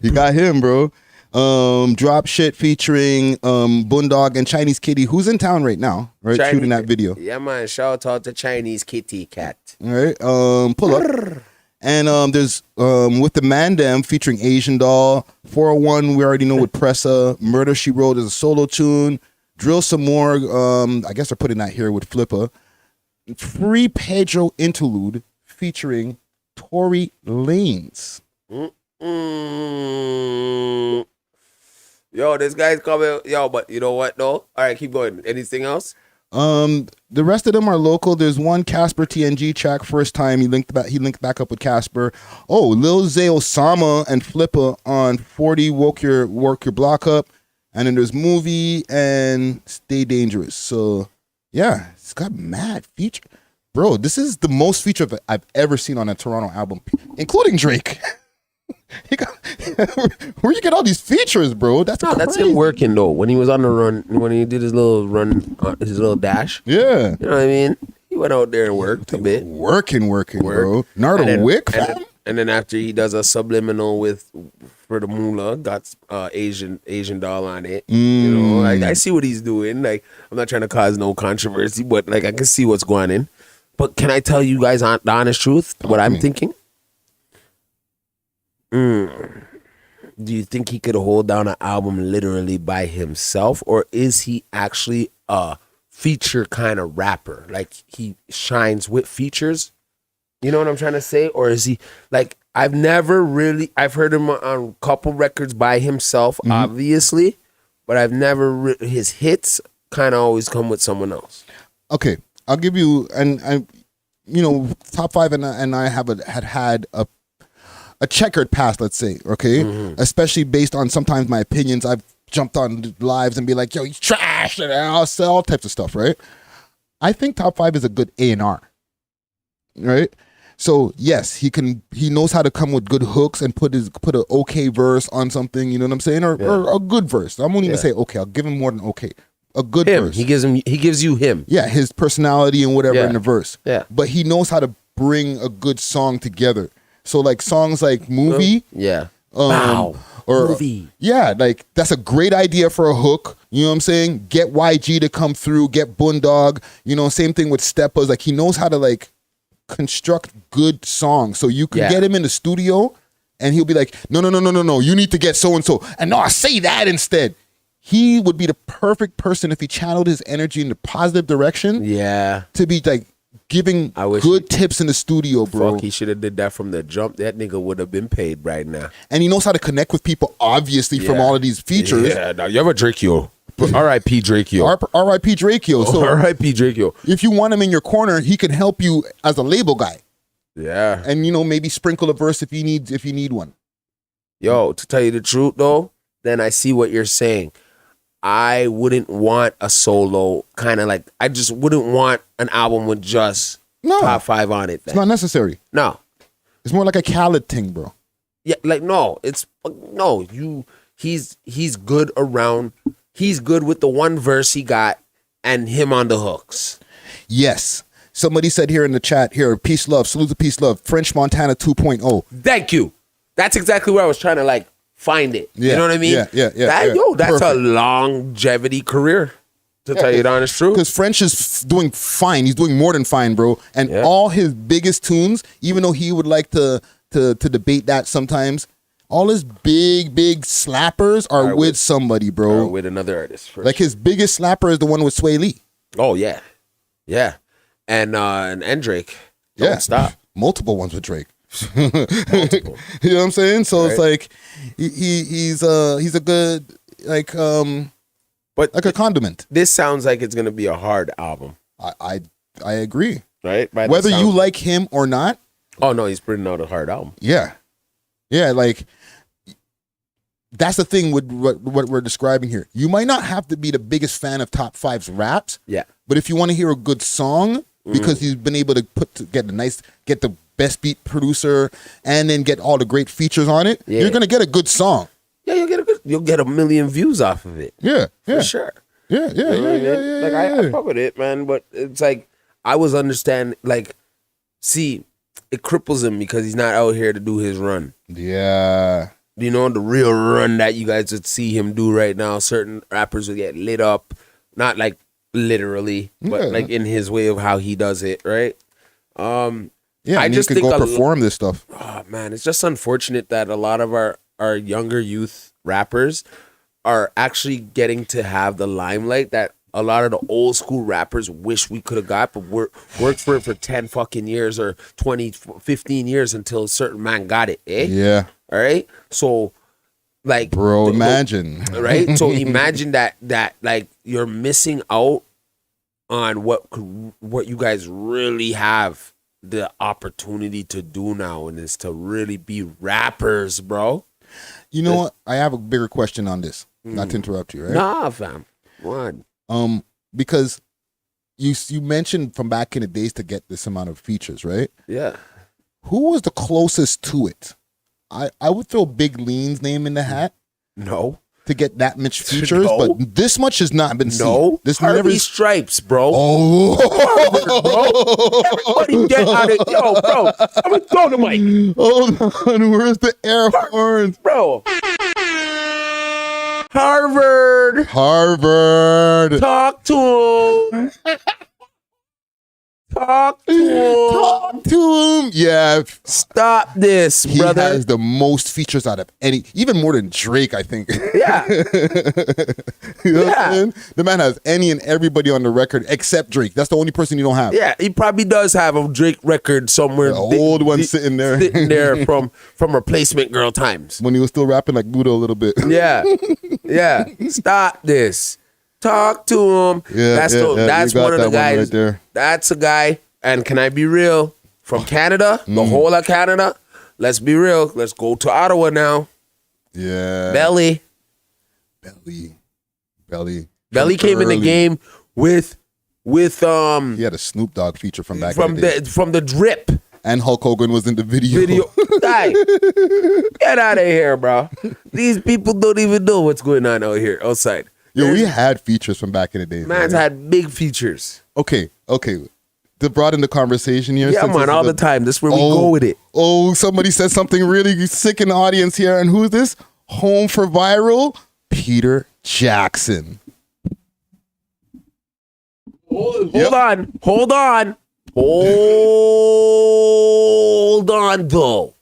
You got him, bro. Drop Shit featuring Boondog and Chinese Kitty, who's in town right now, right? Chinese, shooting that video. Yeah, man. Shout out to Chinese Kitty Cat. All right. Pull up. And there's with the Mandem featuring Asian Doll. 401 we already know with Pressa. Murder She Wrote is a solo tune. Drill Some More. I guess they're putting that here with Flippa. Free Pedro Interlude featuring Tory Lanez. Yo, this guy's coming. Yo, but you know what? No. All right, keep going. Anything else? The rest of them are local. There's one Casper TNG track. First time he linked back up with Casper. Oh, Lil Zay Osama and Flippa on 40 Work Your Block Up. And then there's Movie and Stay Dangerous. So yeah, it's got mad feature. Bro, this is the most feature I've ever seen on a Toronto album, including Drake. Where you get all these features, bro? That's him working though. When he was on the run, when he did his little run, his little dash. Yeah, you know what I mean. He went out there and worked a bit. Working, bro. Nardo Wick, fam. And then after he does a subliminal for the moolah, got Asian doll on it. You know, like I see what he's doing. Like I'm not trying to cause no controversy, but like I can see what's going in. But can I tell you guys the honest truth? What I'm thinking? Do you think he could hold down an album literally by himself, or is he actually a feature kind of rapper? Like he shines with features? You know what I'm trying to say? Or is he like, I've heard him on a couple records by himself, obviously, but I've never, his hits kind of always come with someone else. Okay, I'll give you, and Top 5 and I had a checkered past, let's say, okay? Especially based on sometimes my opinions. I've jumped on lives and be like, yo, he's trash, and I'll sell all types of stuff, right? I think Top 5 is a good A&R, right? So yes, he knows how to come with good hooks and put an okay verse on something, you know what I'm saying? Or a good verse. I won't even say okay, I'll give him more than okay. A good verse. He gives you him. Yeah, his personality and whatever in the verse. Yeah. But he knows how to bring a good song together. So like songs like Movie. Wow. Or Movie. Yeah, like that's a great idea for a hook. You know what I'm saying? Get YG to come through, get Boondog. You know, same thing with Steppas. Like he knows how to like construct good songs. So you can get him in the studio and he'll be like, no, you need to get so and so. And no, I say that instead. He would be the perfect person if he channeled his energy in the positive direction. Yeah. To be like giving good tips in the studio, bro. Fuck, he should have did that from the jump. That nigga would have been paid right now. And he knows how to connect with people, obviously, from all of these features. Yeah, now you ever Drakeo. R.I.P. Drakeo. R.I.P. Drakeo. So R.I.P. Drakeo. If you want him in your corner, he can help you as a label guy. Yeah. And, maybe sprinkle a verse if you need one. Yo, to tell you the truth, though, then I see what you're saying. I wouldn't want a solo kind of like, I just wouldn't want an album with just Top 5 on it. It's not necessary. No. It's more like a Khaled thing, bro. Yeah, like, he's good around, he's good with the one verse he got and him on the hooks. Yes. Somebody said here in the chat, peace, love, salute to peace, love, French Montana 2.0. Thank you. That's exactly where I was trying to like, find it. You know what I mean? Yeah. That's a longevity career, to tell you the honest truth. Because French is doing fine. He's doing more than fine, bro. And all his biggest tunes, even though he would like to debate that sometimes, all his big slappers are with somebody, bro. Or with another artist. Like his biggest slapper is the one with Sway Lee. Oh, yeah. Yeah. And Drake. Don't stop. Multiple ones with Drake. You know what I'm saying? So it's like he's a good but like a condiment. This sounds like it's gonna be a hard album. I agree. Right? Whether you like him or not. Oh no, he's putting out a hard album. Yeah, like that's the thing with what we're describing here. You might not have to be the biggest fan of Top 5's raps. Yeah. But if you want to hear a good song, because he's been able to get the best beat producer and then get all the great features on it, you're gonna get a good song. Yeah, you'll get a million views off of it. Yeah. For sure. Yeah. Like I fuck with it, man. But it's like I was understand. Like, see, it cripples him because he's not out here to do his run. Yeah. you know, the real run that you guys would see him do right now. Certain rappers would get lit up, not like literally, but like in his way of how he does it, right? Yeah, I just think go perform this stuff. Oh man, it's just unfortunate that a lot of our younger youth rappers are actually getting to have the limelight that a lot of the old school rappers wish we could have got, but worked for it for 10 fucking years or 20, 15 years until a certain man got it, eh? Yeah. All right? So, like... Bro, imagine. Right? So imagine that like, you're missing out on what you guys really have the opportunity to do now, and is to really be rappers, bro. You know what? I have a bigger question on this. Not to interrupt you, right? Nah, fam. One. Because you mentioned from back in the days to get this amount of features, right? Yeah. Who was the closest to it? I would throw Big Lean's name in the hat. No. To get that much features, No. but this much has not been seen. No. This Harvey Stripes, bro. Oh. Bro. Everybody get out of... Yo, bro. I'm going to throw the mic. Hold on. Where's the air horns? Bro. Harvard. Talk to him. Talk to him. Yeah. Stop this, He brother. has the most features out of any, even more than Drake, I think. Yeah. You know what I'm saying? The man has any and everybody on the record except Drake. That's the only person you don't have. Yeah, he probably does have a Drake record somewhere. The old one sitting there. Sitting there from Replacement Girl times. When he was still rapping like Buddha a little bit. Yeah. Yeah. Stop this. Talk to him. Yeah, that's you got one of the that one guys. right there. That's a guy. And can I be real? From Canada, the whole of Canada. Let's be real. Let's go to Ottawa now. Yeah. Belly came in the game with He had a Snoop Dogg feature from back in the day. from the drip And Hulk Hogan was in the video. Guy, get out of here, bro. These people don't even know what's going on out here outside. Yo, we had features from back in the day. Man's had big features. Okay. To broaden the conversation here. Yeah, man, all the time. That's where we go with it. Oh, somebody said something really sick in the audience here. And who's this? Home for Viral? Peter Jackson. Hold on, though.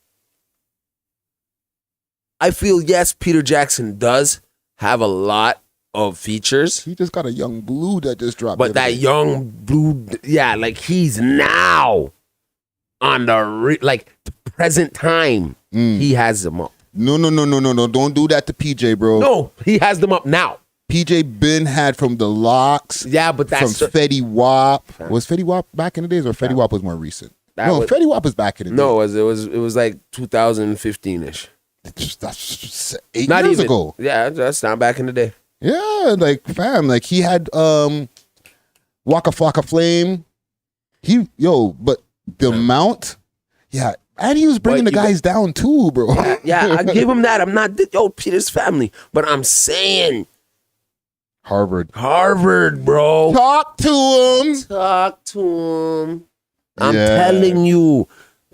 I feel, yes, Peter Jackson does have a lot of features. He just got a Young Blue that just dropped. But that Young Blue, yeah, like he's now on the present time. He has them up. No. Don't do that to PJ, bro. No, he has them up now. PJ Ben had from the Locks. Yeah, but that's from Fetty Wap. Was Fetty Wap back in the days, or Fetty Wap was more recent? Fetty Wap was back in the days. No, it was like 2015ish. That's 8 years ago. Yeah, that's not back in the day. Yeah, like fam, like he had Waka Flocka Flame. But the amount, yeah, and he was bringing the guys down too, bro. Yeah, I give him that. I'm not Peter's family, but I'm saying Harvard, bro. Talk to him. I'm telling you,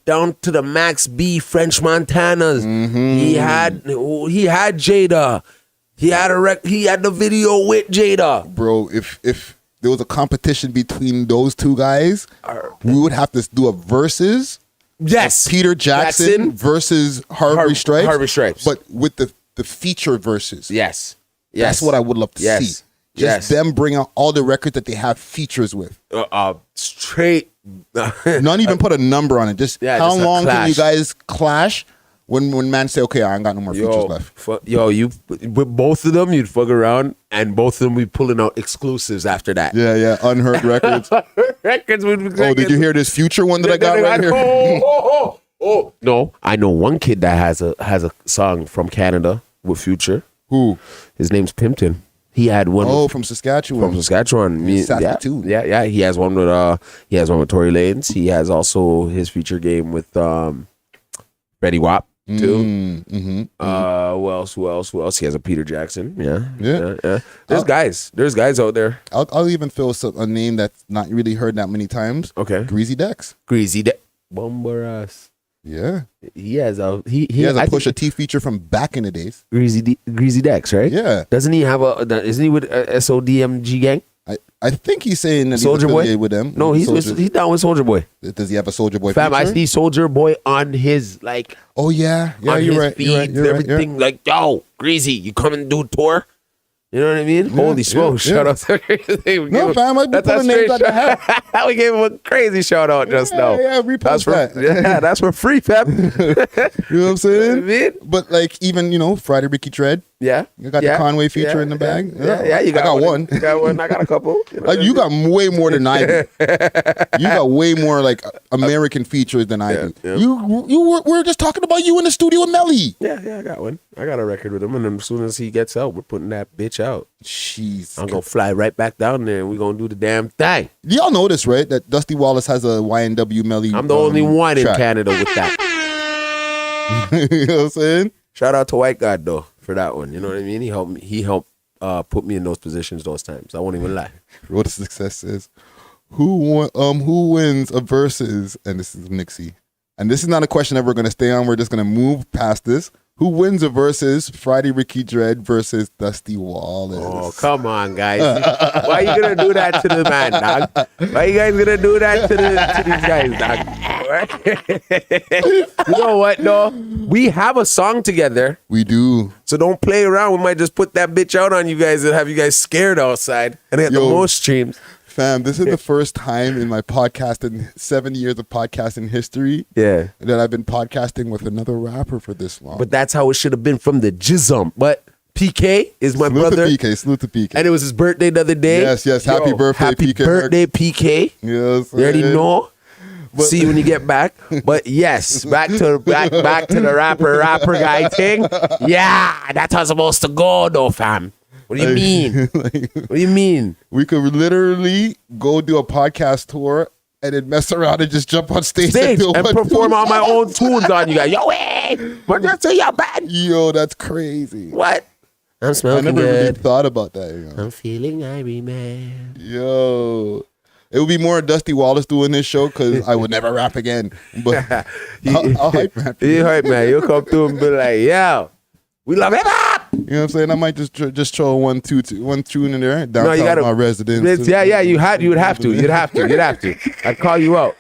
down to the Max B French Montanas. He had Jada. He had the video with Jada. Bro, if there was a competition between those two guys, we would have to do a versus. Yes. Peter Jackson versus Harvey Stripes. But with the feature verses. Yes. That's what I would love to see. Just them bring out all the records that they have features with. Straight. Not even put a number on it. Just how just long can you guys clash when man say, okay, I ain't got no more features left. You with both of them, you'd fuck around, and both of them be pulling out exclusives after that. Yeah. Unheard records. Records would be did you hear this Future one that I got right here? Oh. No, I know one kid that has a song from Canada with Future. Who? His name's Pimpton. He had one. Oh, from Saskatchewan. Saskatoon. Yeah. He has one with Tory Lanez. He has also his feature game with Fetty Wap too. Who else? He has a Peter Jackson. Yeah. There's guys out there. I'll even throw a name that's not really heard that many times. Okay. Greasy Dex. Bomber ass. Yeah. He has a He has a Pusha T feature from back in the days. Greasy Dex, right? Yeah. Doesn't he have isn't he with SODMG gang? I think he's saying that Soulja he's Boy affiliated with them. No, he's down with Soulja Boy. Does he have a Soulja Boy Fam, feature? I see Soulja Boy on his Oh yeah, on you're his right. feeds, You're right. everything like, yo, Greasy, you come and do tour? You know what I mean? Holy smokes! yeah. Shout out to Greasy. No, fam, I be pulling names out the hat. We gave him a crazy shout out just now. Yeah, repost that. Yeah, that's for free, fam. You know what I'm saying? You know what I mean? But like even Friday Ricky Dread. Yeah, You got the Conway feature in the bag. Yeah, you got I got one. You got one. I got a couple. You got way more than I do. You got way more like American features than I do. Yeah. We were just talking about you in the studio with Melly. Yeah, I got one. I got a record with him, and then as soon as he gets out, we're putting that bitch out. Jeez. I'm gonna fly right back down there, and we're gonna do the damn thing. Y'all know this, right? That Dusty Wallace has a YNW Melly. I'm the only one track. in Canada with that. You know what I'm saying? Shout out to White God though for that one. You know what I mean? He helped me. He helped put me in those positions those times. I won't even lie. What the success is. Who wins a versus? And this is Nixie. And this is not a question that we're gonna stay on. We're just gonna move past this. Who wins a versus? Friday Ricky Dread versus Dusty Wallace. Oh, come on, guys. Why are you going to do that to the man, dog? Why are you guys going to do that to these guys, dog? You know what, though? We have a song together. We do. So don't play around. We might just put that bitch out on you guys and have you guys scared outside and get the most streams. Fam, this is the first time in my podcasting, 7 years of podcasting history, Yeah. that I've been podcasting with another rapper for this long. But that's how it should have been from the jism. But PK is my Salute brother. to PK, salute to PK. And it was his birthday the other day. Yes, happy birthday, happy PK. birthday, PK. Yes, You already know. But- See you when you get back. But yes, back to the rapper guy thing. Yeah, that's how it's supposed to go though, fam. What do you mean? What do you mean? We could literally go do a podcast tour and then mess around and just jump on stage And do one, perform two. on my own tunes on you guys. Yo, hey, but that's your bad. Yo, that's crazy. What? I'm I smoking never really good. thought about that. I'm feeling Irie man. Yo. It would be more Dusty Wallace doing this show because I would never rap again. But I'll hype rap. You hype man. You'll come through and be like, yo, we love hip hop. You know what I'm saying? I might just throw one tune in there. Downtown No, you gotta, my residence. Yeah, you would have to. You'd have to. I'd call you out.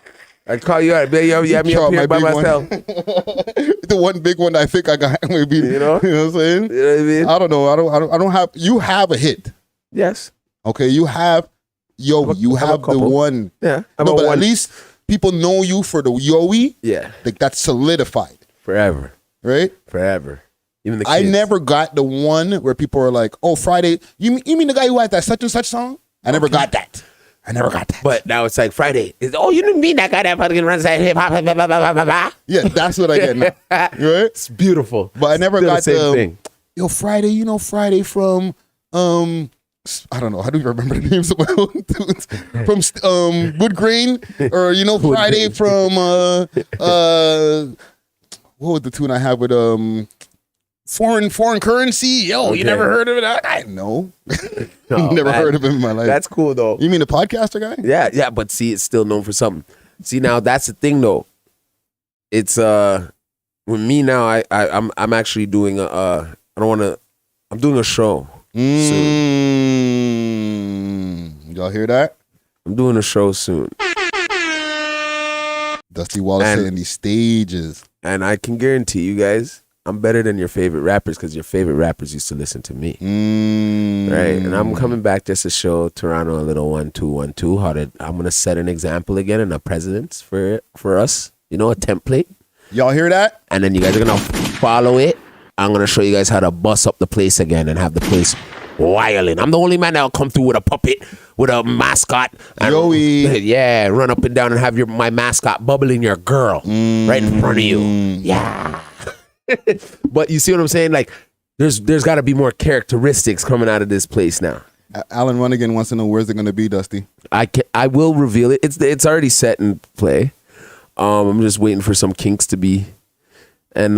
I'd be yo, you have me up here by myself. The one big one I think I got maybe. You know? You know what I'm saying? You know what I mean? I don't know. I don't have. You have a hit. Yes. Okay, you have. Yo, you have a have the couple. one. Yeah. No, but at least people know you for the Yoey. Yeah. Like that's solidified, Forever. right? Forever. Even the I kids. never got the one where people are like, "Oh, Friday, you mean the guy who had that such and such song?" I never got that. But now it's like Friday. You didn't mean that guy that fucking runs that hip hop. Yeah, that's what I get now. Right? It's beautiful. But I never Still got the same thing. Yo, Friday, Friday from I don't know. How do you remember the names of my own tunes? From Wood Grain, or Friday from what was the tune I had with foreign currency? Yo, Okay. you never heard of it? I know. Oh, Never man. heard of him in my life. That's cool though. You mean the podcaster guy? Yeah, but see, it's still known for something. See, now that's the thing though. It's with me now. I'm actually doing I'm doing a show. Soon. Y'all hear that? I'm doing a show soon, Dusty Wallace And- hitting these stages. and I can guarantee you guys, I'm better than your favorite rappers because your favorite rappers used to listen to me. Right, and I'm coming back just to show Toronto a little 1-2-1-2. I'm gonna set an example again and a precedence for us. A template, Y'all hear that? and then you guys are gonna follow it. I'm gonna show you guys how to bust up the place again and have the place wilding. I'm the only man that'll come through with a puppet, with a mascot, and Yoey. run up and down and have my mascot bubbling your girl right in front of you. Yeah. But you see what I'm saying? Like, there's got to be more characteristics coming out of this place now. Alan Runnigan wants to know where's it going to be, Dusty. I will reveal it. It's already set in play. I'm just waiting for some kinks to be, and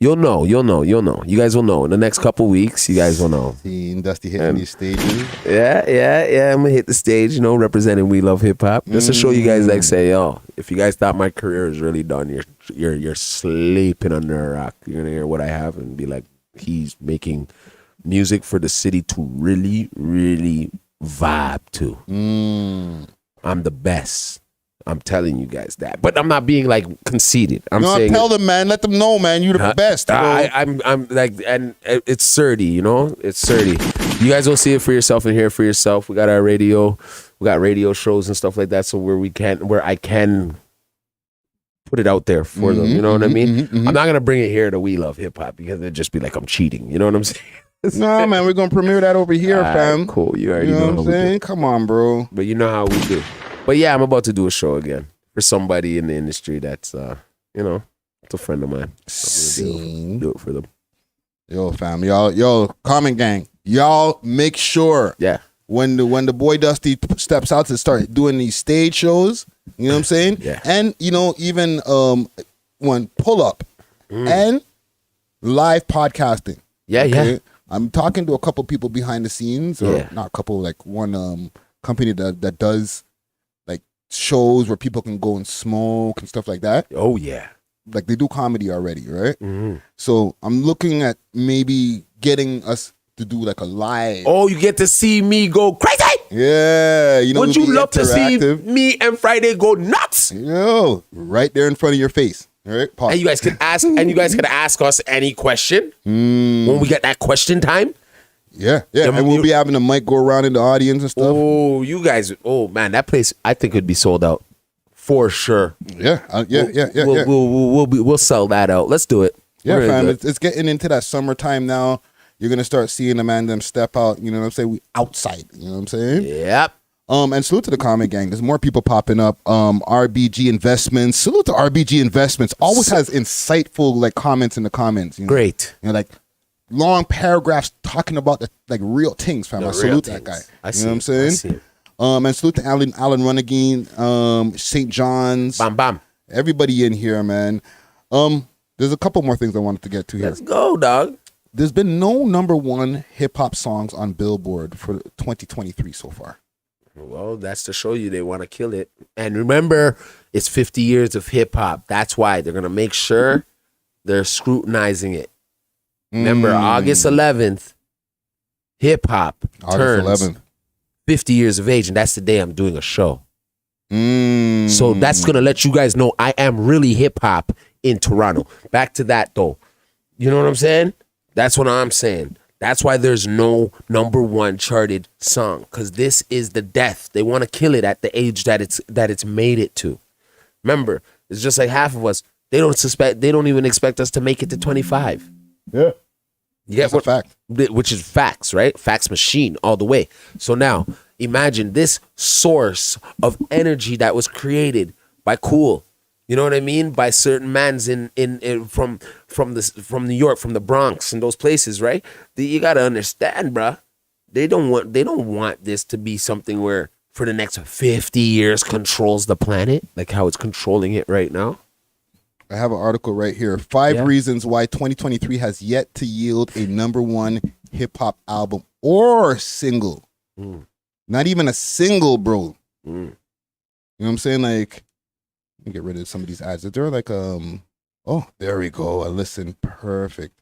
you'll know. You guys will know in the next couple weeks. You guys will know. Seeing Dusty hitting these stages. Yeah. I'm gonna hit the stage, representing We Love Hip Hop, just to show you guys, like, say, yo, if you guys thought my career is really done, you're you're sleeping under a rock. You're gonna hear what I have and be like, he's making music for the city to really, really vibe to. I'm the best. I'm telling you guys that, but I'm not being like conceited. I'm saying, tell them, man. Let them know, man. You're the best, bro. I'm like, and it's 30. You know, it's 30. You guys will see it for yourself and hear it for yourself. We got our radio, we got radio shows and stuff like that. So where I can put it out there for them. You know what I mean? I'm not gonna bring it here to We Love Hip Hop because it'd just be like I'm cheating. You know what I'm saying? Nah, man, we're gonna premiere that over here, fam. Cool. You already know what I'm saying? Come on, bro. But you know how we do. But yeah, I'm about to do a show again for somebody in the industry that's, it's a friend of mine. Do it for them. Yo, fam, yo, Comment Gang, y'all make sure. Yeah. When the boy Dusty steps out to start doing these stage shows, you know what I'm saying? Yeah. And even when pull up and live podcasting. Yeah, okay? yeah. I'm talking to a couple people behind the scenes, or not a couple, like one company that does like shows where people can go and smoke and stuff like that. Oh yeah. Like they do comedy already, right? So I'm looking at maybe getting us to do like a live. Oh, you get to see me go crazy. Yeah, Would you love to see me and Friday go nuts? Yo, right there in front of your face. All right, pause. And you guys can ask us any question when we get that question time. Yeah, and we'll be having a mic go around in the audience and stuff. Oh, you guys! Oh man, that place I think would be sold out for sure. Yeah. We'll sell that out. Let's do it. Yeah, fam. It's getting into that summertime now. You're gonna start seeing the man them step out. You know what I'm saying? We outside. You know what I'm saying? Yep. And salute to the Comment Gang. There's more people popping up. RBG Investments. Salute to RBG Investments. Always has insightful like comments in the comments. You know? Great. Like long paragraphs talking about the like real things, fam. I salute that guy. You know what I'm saying? I see it. And salute to Alan Runagine, St. John's. Bam bam. Everybody in here, man. There's a couple more things I wanted to get to here. Let's go, dog. There's been no #1 hip hop songs on Billboard for 2023 so far. Well, that's to show you they want to kill it. And remember, it's 50 years of hip hop. That's why they're going to make sure they're scrutinizing it. Remember, August 11th, hip hop turns 50 years of age, and that's the day I'm doing a show. So that's going to let you guys know I am really hip hop in Toronto. Back to that, though. You know what I'm saying? That's what I'm saying. That's why there's no #1 charted song, because this is the death. They want to kill it at the age that it's made it to. Remember, it's just like half of us. They don't even expect us to make it to 25. Yeah. That's a fact. Which is facts, right? Facts machine all the way. So now imagine this source of energy that was created by Cool. You know what I mean? By certain mans from New York, from the Bronx and those places, right? You gotta understand, bruh. They don't want this to be something where for the next 50 years controls the planet, like how it's controlling it right now. I have an article right here. 5 reasons why 2023 has yet to yield a #1 hip hop album or single. Not even a single, bro. You know what I'm saying? Like, let me get rid of some of these ads. Is there like oh, there we go. Listen, perfect.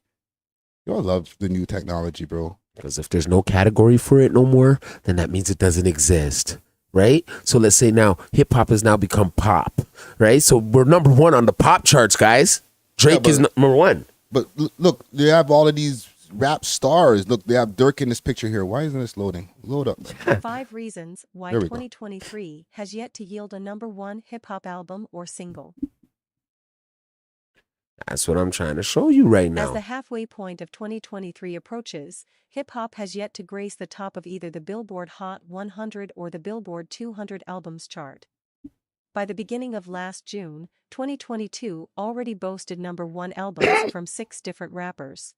Yo, I love the new technology, bro. Because if there's no category for it no more, then that means it doesn't exist, right? So let's say now hip hop has now become pop, right? So we're #1 on the pop charts, guys. Drake is #1. But look, they have all of these rap stars. Look, they have Dirk in this picture here. Why isn't this loading? Load up. 5 reasons why 2023 has yet to yield a #1 hip hop album or single. That's what I'm trying to show you right now. As the halfway point of 2023 approaches, hip hop has yet to grace the top of either the Billboard Hot 100 or the Billboard 200 albums chart. By the beginning of last June, 2022 already boasted #1 albums from 6 different rappers.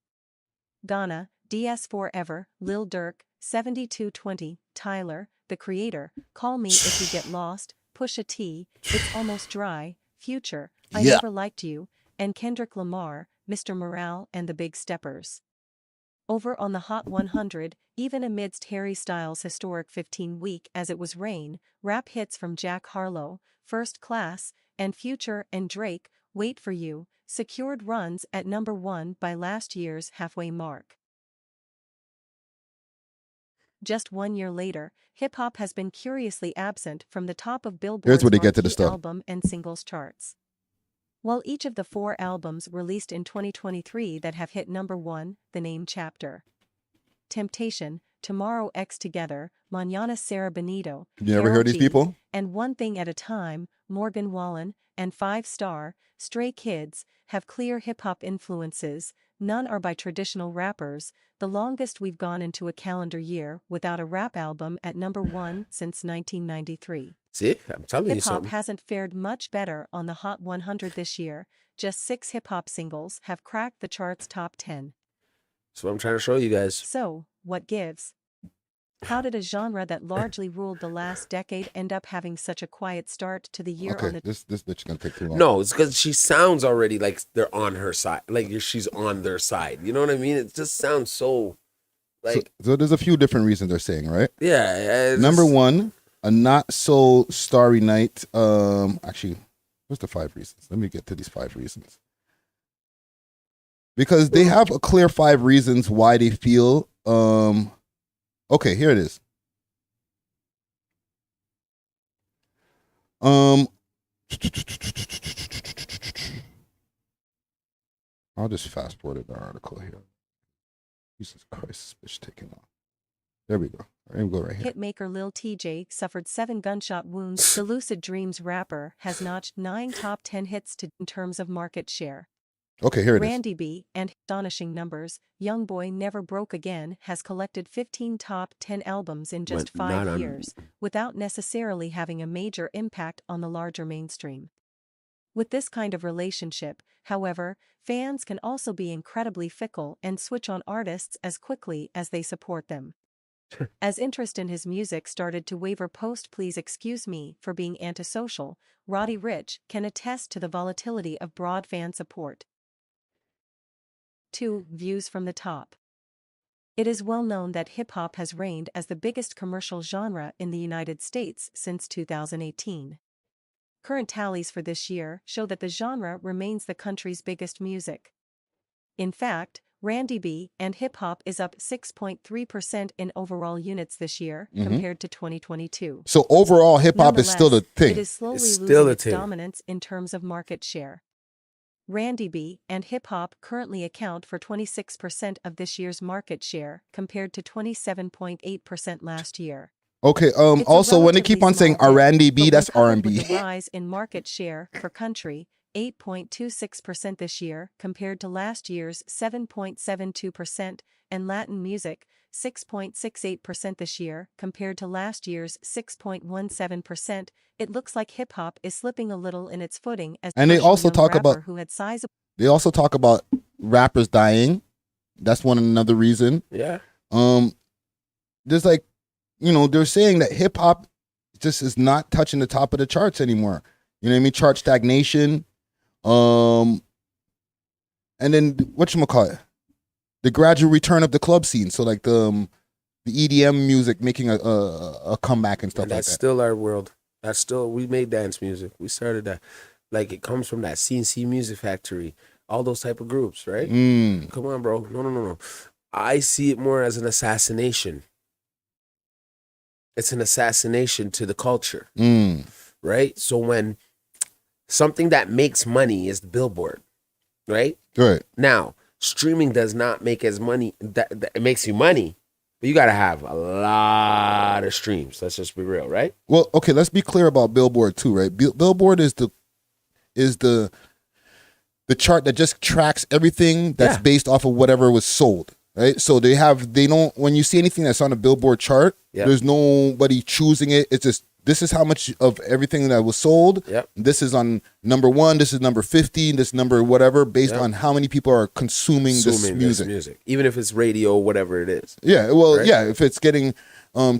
Ghana, DS4 Lil Durk, 7220, Tyler, The Creator, Call Me If You Get Lost, Pusha T, It's Almost Dry, Future, I Never Liked You, and Kendrick Lamar, Mr. Morale and the Big Steppers. Over on the Hot 100, even amidst Harry Styles' historic 15-week As It Was Rain, rap hits from Jack Harlow, First Class, and Future and Drake Wait for You, secured runs at number 1 by last year's halfway mark. Just 1 year later, hip-hop has been curiously absent from the top of Billboard's where they get to the marquee stuff. album and singles charts. While each of the 4 albums released in 2023 that have hit number 1, The Name Chapter, Temptation, Tomorrow X Together, Mañana Sarah Benito, You ever Karol heard these G, people? and One Thing at a Time, Morgan Wallen, and 5 Star, Stray Kids, have clear hip-hop influences. None are by traditional rappers. The longest we've gone into a calendar year without a rap album at number 1 since 1993. See, I'm telling you Hip-hop something. hasn't fared much better on the Hot 100 this year. Just 6 hip-hop singles have cracked the chart's top 10. That's what I'm trying to show you guys. So, what gives? How did a genre that largely ruled the last decade end up having such a quiet start to the year on Okay, the this bitch is gonna take too long. No, it's because she sounds already like they're on her side, like she's on their side. You know what I mean? It just sounds so, like, So there's a few different reasons they're saying, right? yeah. Number 1, a not so starry night. Actually, what's the 5 reasons? Let me get to these 5 reasons. Because they have a clear 5 reasons why they feel. Okay, here it is. I'll just fast forward the article here. Jesus Christ, this bitch taking off. There we go. There we go right here. Hitmaker Lil TJ suffered 7 gunshot wounds. The Lucid Dreams rapper has notched 9 top 10 hits in terms of market share. Okay, here it is. Randy B and astonishing numbers, Youngboy Never Broke Again has collected 15 top 10 albums in just But not 5 on- years, without necessarily having a major impact on the larger mainstream. With this kind of relationship, however, fans can also be incredibly fickle and switch on artists as quickly as they support them. As interest in his music started to waver post Please Excuse Me for Being Antisocial, Roddy Ricch can attest to the volatility of broad fan support. 2. Views from the top. It is well known that hip-hop has reigned as the biggest commercial genre in the United States since 2018. Current tallies for this year show that the genre remains the country's biggest music. In fact, Randy B and hip-hop is up 6.3% in overall units this year compared to 2022. So overall, hip hop is still the Nonetheless, thing. It is slowly It's still losing a its thing. dominance in terms of market share. Randy B and hip-hop currently account for 26% of this year's market share compared to 27.8% last year. Okay. It's a Also, when they keep relatively on saying small dip, R&B, but when that's coupled R&B. with the rise in market share for country, 8.26% this year compared to last year's 7.72%, and Latin music, 6.68% this year compared to last year's 6.17%, it looks like hip-hop is slipping a little in its footing as And they commercial also young talk about- rapper who had sizable They also talk about rappers dying. That's another reason. Yeah. There's like, they're saying that hip hop just is not touching the top of the charts anymore. You know what I mean? Chart stagnation. And then whatchamacallit? The gradual return of the club scene. So like the EDM music making a comeback and stuff And like that's that. still our world. That's still, we made dance music. We started that. Like, it comes from that CNC Music Factory, all those type of groups, right? Come on, bro. No. I see it more as an assassination. It's an assassination to the culture, right? So when something that makes money is the Billboard, right? Right. Now, streaming does not make as money. That it makes you money, but you got to have a lot of streams. Let's just be real, right? Well, okay, let's be clear about Billboard too, right? Billboard is the chart that just tracks everything that's Yeah. based off of whatever was sold, right? So they don't, when you see anything that's on a Billboard chart, Yep. there's nobody choosing it. It's just, this is how much of everything that was sold. Yep. This is on number 1, this is number 50, this number whatever, based Yep. on how many people are consuming this music. Even if it's radio, whatever it is. Yeah, well, Right? yeah, if it's getting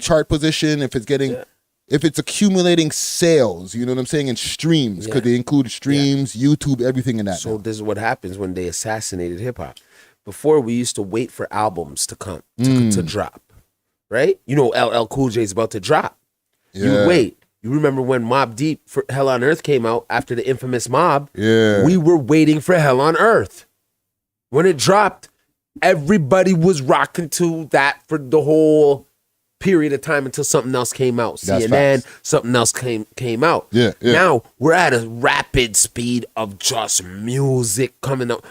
chart position, if it's getting, Yeah. if it's accumulating sales, you know what I'm saying, and streams, because Yeah. they include streams, YouTube, everything in that. So now. this is what happens when they assassinated hip hop. Before, we used to wait for albums to come to drop, right? You know, LL Cool J is about to drop. You Yeah. wait. You remember when Mobb Deep for Hell on Earth came out after the infamous Mob? Yeah. We were waiting for Hell on Earth. When it dropped, everybody was rocking to that for the whole period of time until something else came out. That's CNN, facts. something else came out. Yeah, yeah. Now we're at a rapid speed of just music coming out.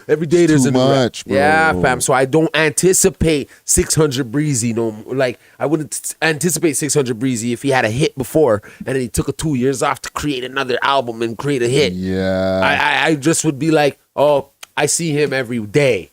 Every day there's too a new much, bro. Yeah, fam. So I don't anticipate 600 Breezy no more. Like I wouldn't anticipate 600 Breezy if he had a hit before and then he took a 2 years off to create another album and create a hit. Yeah. I just would be like, oh, I see him every day.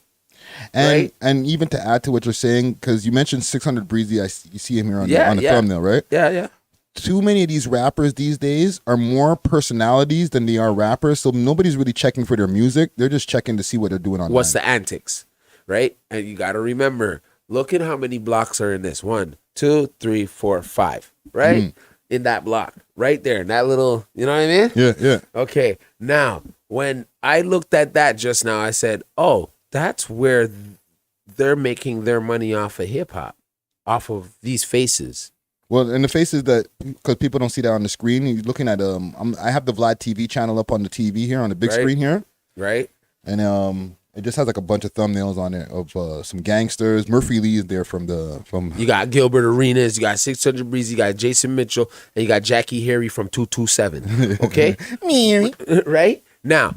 And right? and even to add to what you're saying, because you mentioned 600 Breezy, you see him here on the Yeah. thumbnail, right? Yeah. Too many of these rappers these days are more personalities than they are rappers, so nobody's really checking for their music. They're just checking to see what they're doing online. What's the antics, right? And you got to remember, look at how many blocks are in this. 1, 2, 3, 4, 5, right? In that block, right there, in that little, you know what I mean? Yeah. Okay, now, when I looked at that just now, I said, oh, that's where they're making their money off of hip-hop, off of these faces. Well, and the faces that, because people don't see that on the screen, you're looking at, I have the Vlad TV channel up on the TV here, on the big screen here. Right. And it just has like a bunch of thumbnails on it of some gangsters. Murphy Lee is there from. You got Gilbert Arenas, you got 600 Breezy, you got Jason Mitchell, and you got Jackie Harry from 227. Okay? Right? Now,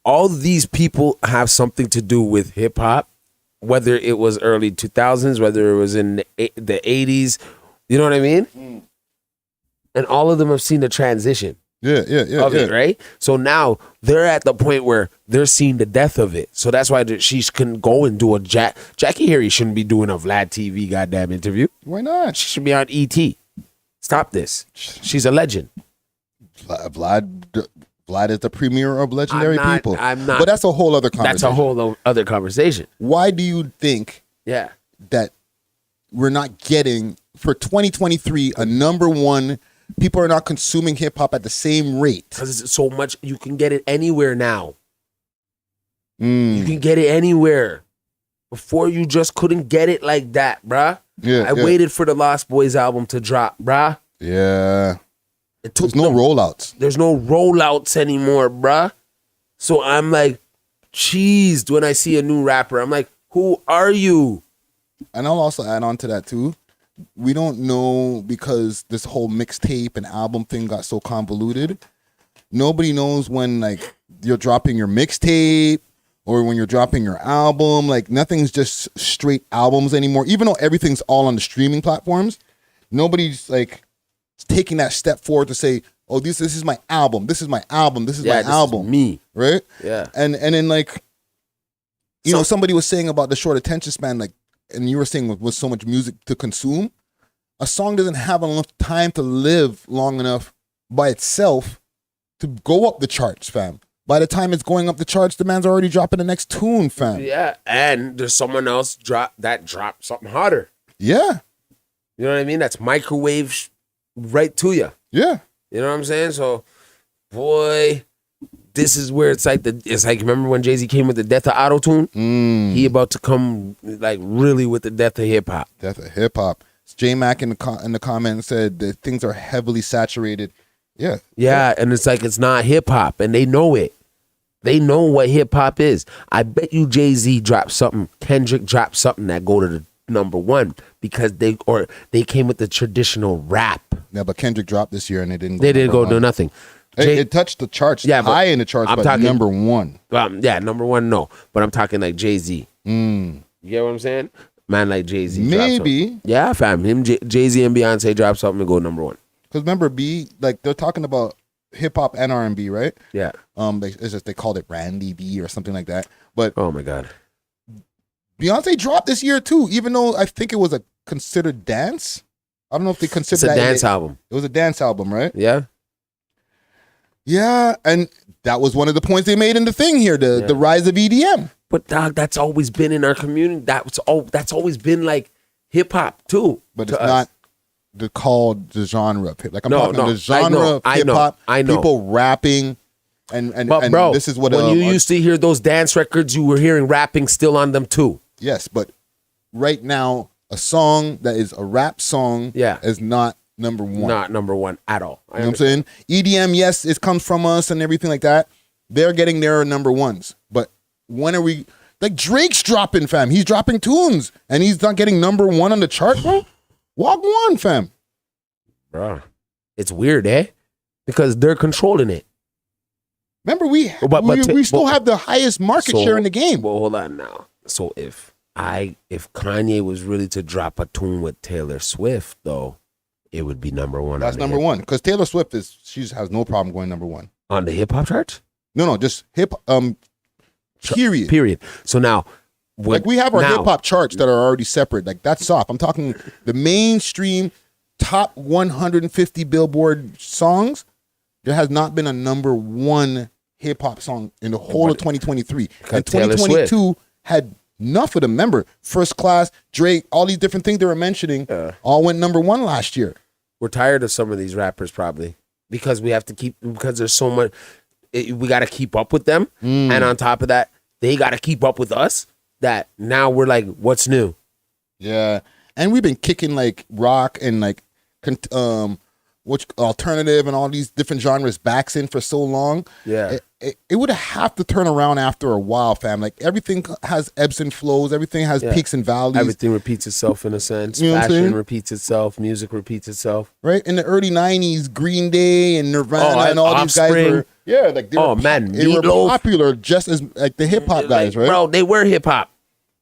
all these people have something to do with hip hop, whether it was early 2000s, whether it was in the 80s, you know what I mean? And all of them have seen the transition of it, right? So now they're at the point where they're seeing the death of it. So that's why she couldn't go and do a Jackie Harry shouldn't be doing a Vlad TV goddamn interview. Why not? She should be on ET. Stop this. She's a legend. Vlad is the premier of legendary people. I'm not. But that's a whole other conversation. That's a whole other conversation. Why do you think that we're not getting, for 2023, a number one, people are not consuming hip-hop at the same rate? Because it's so much, you can get it anywhere now. You can get it anywhere. Before you just couldn't get it like that, bruh. I waited for the Lost Boys album to drop, bruh. Yeah. There's no rollouts. There's no rollouts anymore, bruh. So I'm like, cheesed when I see a new rapper. I'm like, who are you? And I'll also add on to that too. We don't know, because this whole mixtape and album thing got so convoluted. Nobody knows when like you're dropping your mixtape or when you're dropping your album. Like nothing's just straight albums anymore. Even though everything's all on the streaming platforms, nobody's like taking that step forward to say, oh, this is my album. This is my album. This is my album. Is me. Right? Yeah. And then like, you know, somebody was saying about the short attention span, like, and you were saying with so much music to consume, a song doesn't have enough time to live long enough by itself to go up the charts, fam. By the time it's going up the charts, the man's already dropping the next tune, fam. Yeah, and there's someone else dropped something hotter. Yeah. You know what I mean? That's microwave right to you. Yeah. You know what I'm saying? So, boy, this is where it's like remember when Jay-Z came with the death of auto-tune? He about to come like really with the death of hip-hop. Death of hip-hop. J-Mac in the comments said that things are heavily saturated. Yeah. Yeah, and it's like it's not hip-hop, and they know it. They know what hip-hop is. I bet you Jay-Z dropped something, Kendrick dropped something that go to the number one because they came with the traditional rap. Yeah, but Kendrick dropped this year and it didn't go. They didn't go to nothing. It touched the charts, high in the charts, but talking, number one. Number one, no. But I'm talking like Jay-Z. You get what I'm saying? Man like Jay-Z. Maybe. Yeah, fam. Him, Jay-Z and Beyonce drop something and go number one. Because remember, like they're talking about hip-hop and R&B, right? Yeah. They called it Randy B or something like that. But oh my God. Beyonce dropped this year too, even though I think it was a considered dance. I don't know if they consider it's a dance album. It was a dance album, right? Yeah. Yeah, and that was one of the points they made in the thing here, the rise of EDM. But dog, that's always been in our community. That's always been like hip hop too. But it's not called the genre of hip. Like I'm talking the genre of hip hop. I know. People rapping and bro, this is what when you used to hear those dance records, you were hearing rapping still on them too. Yes, but right now a song that is a rap song is not number one. Not number one at all. You know what I'm saying? EDM, yes, it comes from us and everything like that. They're getting their number ones. But when are we... Like, Drake's dropping, fam. He's dropping tunes, and he's not getting number one on the chart, bro. Walk one, fam. Bro, it's weird, eh? Because they're controlling it. Remember, we still have the highest market share in the game. Well, hold on now. So if Kanye was really to drop a tune with Taylor Swift, though, it would be number one. That's number one. Because Taylor Swift she has no problem going number one. On the hip-hop charts? No, just period. So now, we have our hip hop charts that are already separate. Like, that's soft. I'm talking the mainstream top 150 Billboard songs. There has not been a number one hip hop song in the whole of 2023. And 2022 had enough of them. Remember, First Class, Drake, all these different things they were mentioning all went number one last year. We're tired of some of these rappers probably because we have to because there's so much. We got to keep up with them. And on top of that, they got to keep up with us that now we're like, what's new? Yeah. And we've been kicking like rock and like alternative and all these different genres backs in for so long. Yeah. It would have to turn around after a while, fam. Like, everything has ebbs and flows. Everything has peaks and valleys. Everything repeats itself in a sense. You know Fashion repeats itself. Music repeats itself. Right? In the early 90s, Green Day and Nirvana and all Offspring. these guys were... Yeah, like they were popular just as like the hip hop guys, right? Bro, they were hip hop.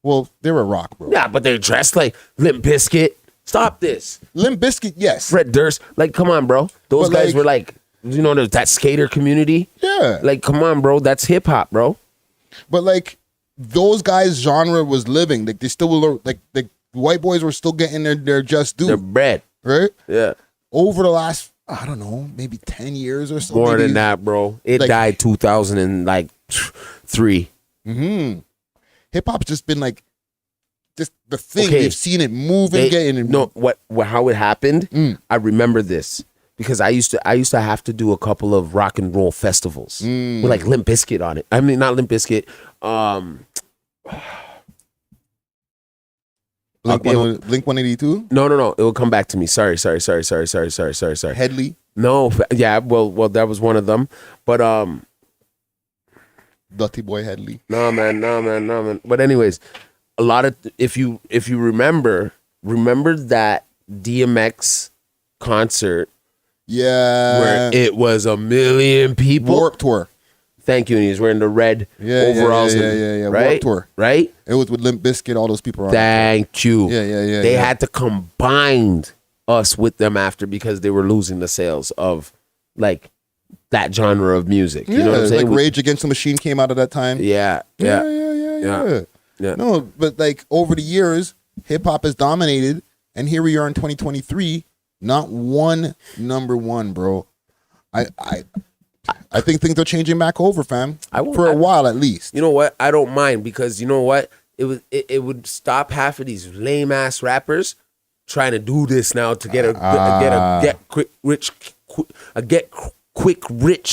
Well, they were rock, bro. Yeah, but they dressed like Limp Bizkit. Stop this. Limp Bizkit, yes. Fred Durst. Like, come on, bro. Those guys were like, you know, that skater community. Yeah. Like, come on, bro. That's hip hop, bro. But like, those guys' genre was living. Like, they still were like the white boys were still getting their just due. Their bread. Right? Yeah. Over the last, I don't know, maybe 10 years or so. More than that, bro. It died 2003. Mm-hmm. Hip hop's just been like just the thing. Okay. They've seen it move and getting. No, how it happened? I remember this because I used to have to do a couple of rock and roll festivals with like Limp Bizkit on it. I mean, not Limp Bizkit. Blink 182? No. It will come back to me. Sorry. Headley? No. Yeah. Well, that was one of them. But Dirty Boy Headley. No, man. But anyways, a lot of if you remember that DMX concert. Yeah. Where it was 1 million people. Warped Tour. Thank you. And he's wearing the red overalls. Yeah. Right? Warped Tour. Right? It was with Limp Bizkit, all those people. Thank you. Yeah. They had to combine us with them after because they were losing the sales of like that genre of music. You know what I'm saying? Like Rage Against the Machine came out at that time. Yeah. No, but like over the years, hip hop has dominated, and here we are in 2023, not one number one, bro. I think things are changing back over, fam. For a while at least. You know what? I don't mind because you know what? It would stop half of these lame ass rappers trying to do this now to get a quick rich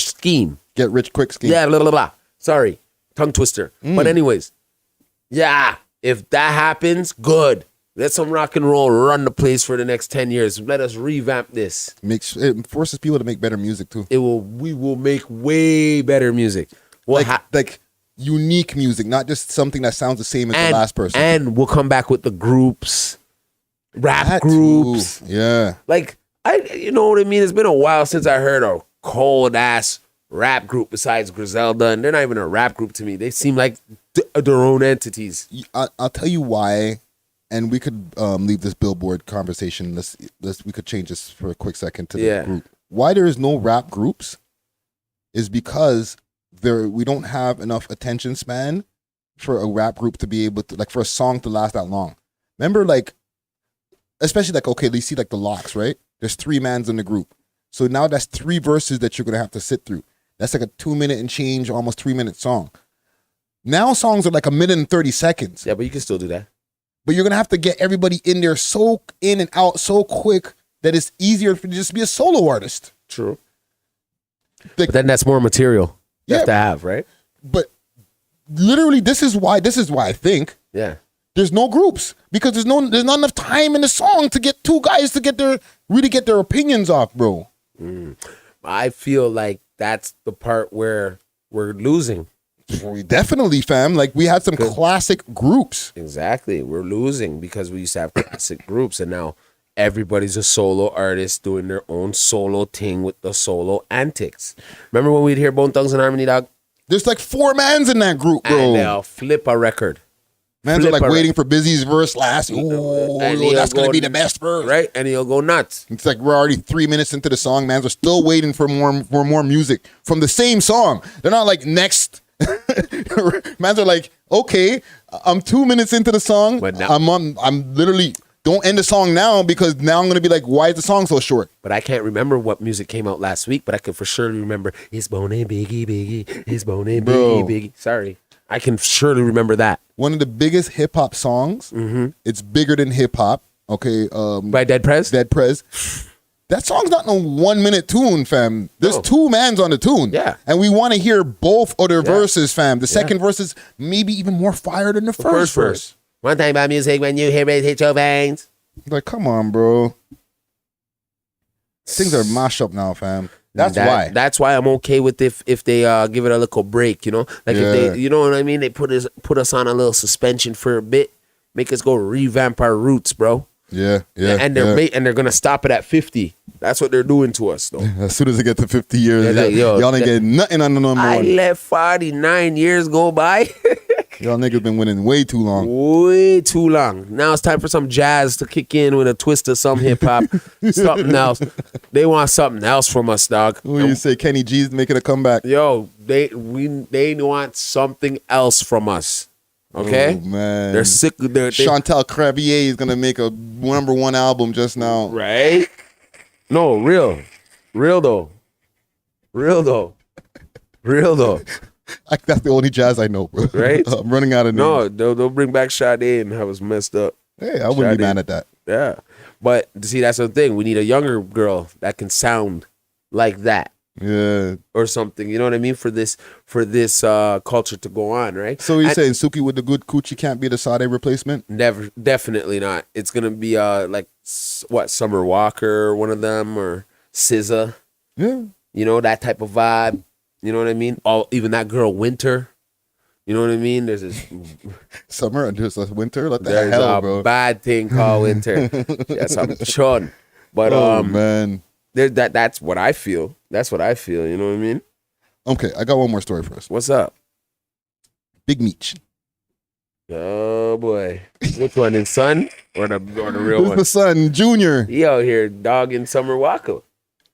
scheme. Get rich quick scheme. Yeah, blah blah blah. Sorry, tongue twister. But anyways, yeah, if that happens, good. Let some rock and roll run the place for the next 10 years. Let us revamp this. It forces people to make better music too. We will make way better music. Like unique music, not just something that sounds the same as the last person. And we'll come back with the groups, rap groups. Too. Yeah. Like you know what I mean? It's been a while since I heard a cold ass rap group besides Griselda, and they're not even a rap group to me. They seem like their own entities. I'll tell you why. And we could leave this Billboard conversation. We could change this for a quick second to the group. Why there is no rap groups is because we don't have enough attention span for a rap group to be able to, like, for a song to last that long. Remember, like, especially like, okay, you see like the Locks, right? There's 3 mans in the group. So now that's 3 verses that you're going to have to sit through. That's like a 2-minute and change, almost 3-minute song. Now songs are like 1 minute and 30 seconds. Yeah, but you can still do that. But you're going to have to get everybody in there so in and out so quick that it's easier for you to just be a solo artist. True. But then that's more material you have to have, right? But literally, this is why I think there's no groups, because there's not enough time in the song to get 2 guys to get their really get their opinions off, bro. I feel like that's the part where we're losing. We definitely, fam. Like, we had some classic groups. Exactly. We're losing because we used to have classic groups, and now everybody's a solo artist doing their own solo thing with the solo antics. Remember when we'd hear Bone Thugs and Harmony, dog? There's like 4 mans in that group, bro. And they'll flip a record. Mans are like waiting for Busy's verse last. And Oh, he'll that's going go- to be the best verse. Right? And he'll go nuts. It's like we're already 3 minutes into the song. Mans are still waiting for more music from the same song. They're not like next. Mans are like, okay, I'm 2 minutes into the song. But now- I'm literally, don't end the song now, because now I'm going to be like, why is the song so short? But I can't remember what music came out last week, but I can for sure remember It's Bone and Biggie, Biggie, It's Bone and Bro. Biggie, Biggie. Sorry. I can surely remember that. One of the biggest hip hop songs. It's bigger than hip hop. Okay. By Dead Prez? Dead Prez. That song's not no 1 minute tune, fam. There's No. 2 mans on the tune. Yeah. And we want to hear both of their verses, fam. The second verse is maybe even more fire than the first verse. One thing about music, when you hear it hit your veins. Like, come on, bro. Things are mashed up now, fam. That's why. That's why I'm okay with if they give it a little break, you know? Like if they, you know what I mean? They put us on a little suspension for a bit, make us go revamp our roots, bro. Yeah. And they're gonna stop it at 50. That's what they're doing to us, though. As soon as it gets to 50 years, Yeah, like, yo, y'all ain't getting nothing on the number I one. let 49 years go by. Y'all niggas been winning way too long. Way too long. Now it's time for some jazz to kick in with a twist of some hip hop, something else. They want something else from us, dog. Who you say Kenny G's making a comeback? Yo, they want something else from us. Okay, Oh, man. they're sick. Chantal Crevier is gonna make a #1 album just now. Right? No, real though. Like, that's the only jazz I know, bro. Right? I'm running out of names. No, they'll bring back Sade and have us messed up. Hey, I wouldn't be Sade. mad at that. Yeah, but see, that's the thing. We need a younger girl that can sound like that Yeah. or something. You know what I mean? For this culture to go on, right? So you're And- saying Suki with the good coochie can't be the Sade replacement? Never, definitely not. It's gonna be like Summer Walker, one of them, or SZA. Yeah. You know, that type of vibe. You know what I mean? Even that girl Winter. You know what I mean? There's this. Summer and there's a winter. What the There's hell, a bro? bad thing called Winter. That's some chun. But Oh man. that's what I feel. That's what I feel. You know what I mean? Okay, I got one more story for us. What's up? Big Meech. Oh boy, which one? In Son or the real Who's one? the son, Junior? He out here dogging Summer Walker.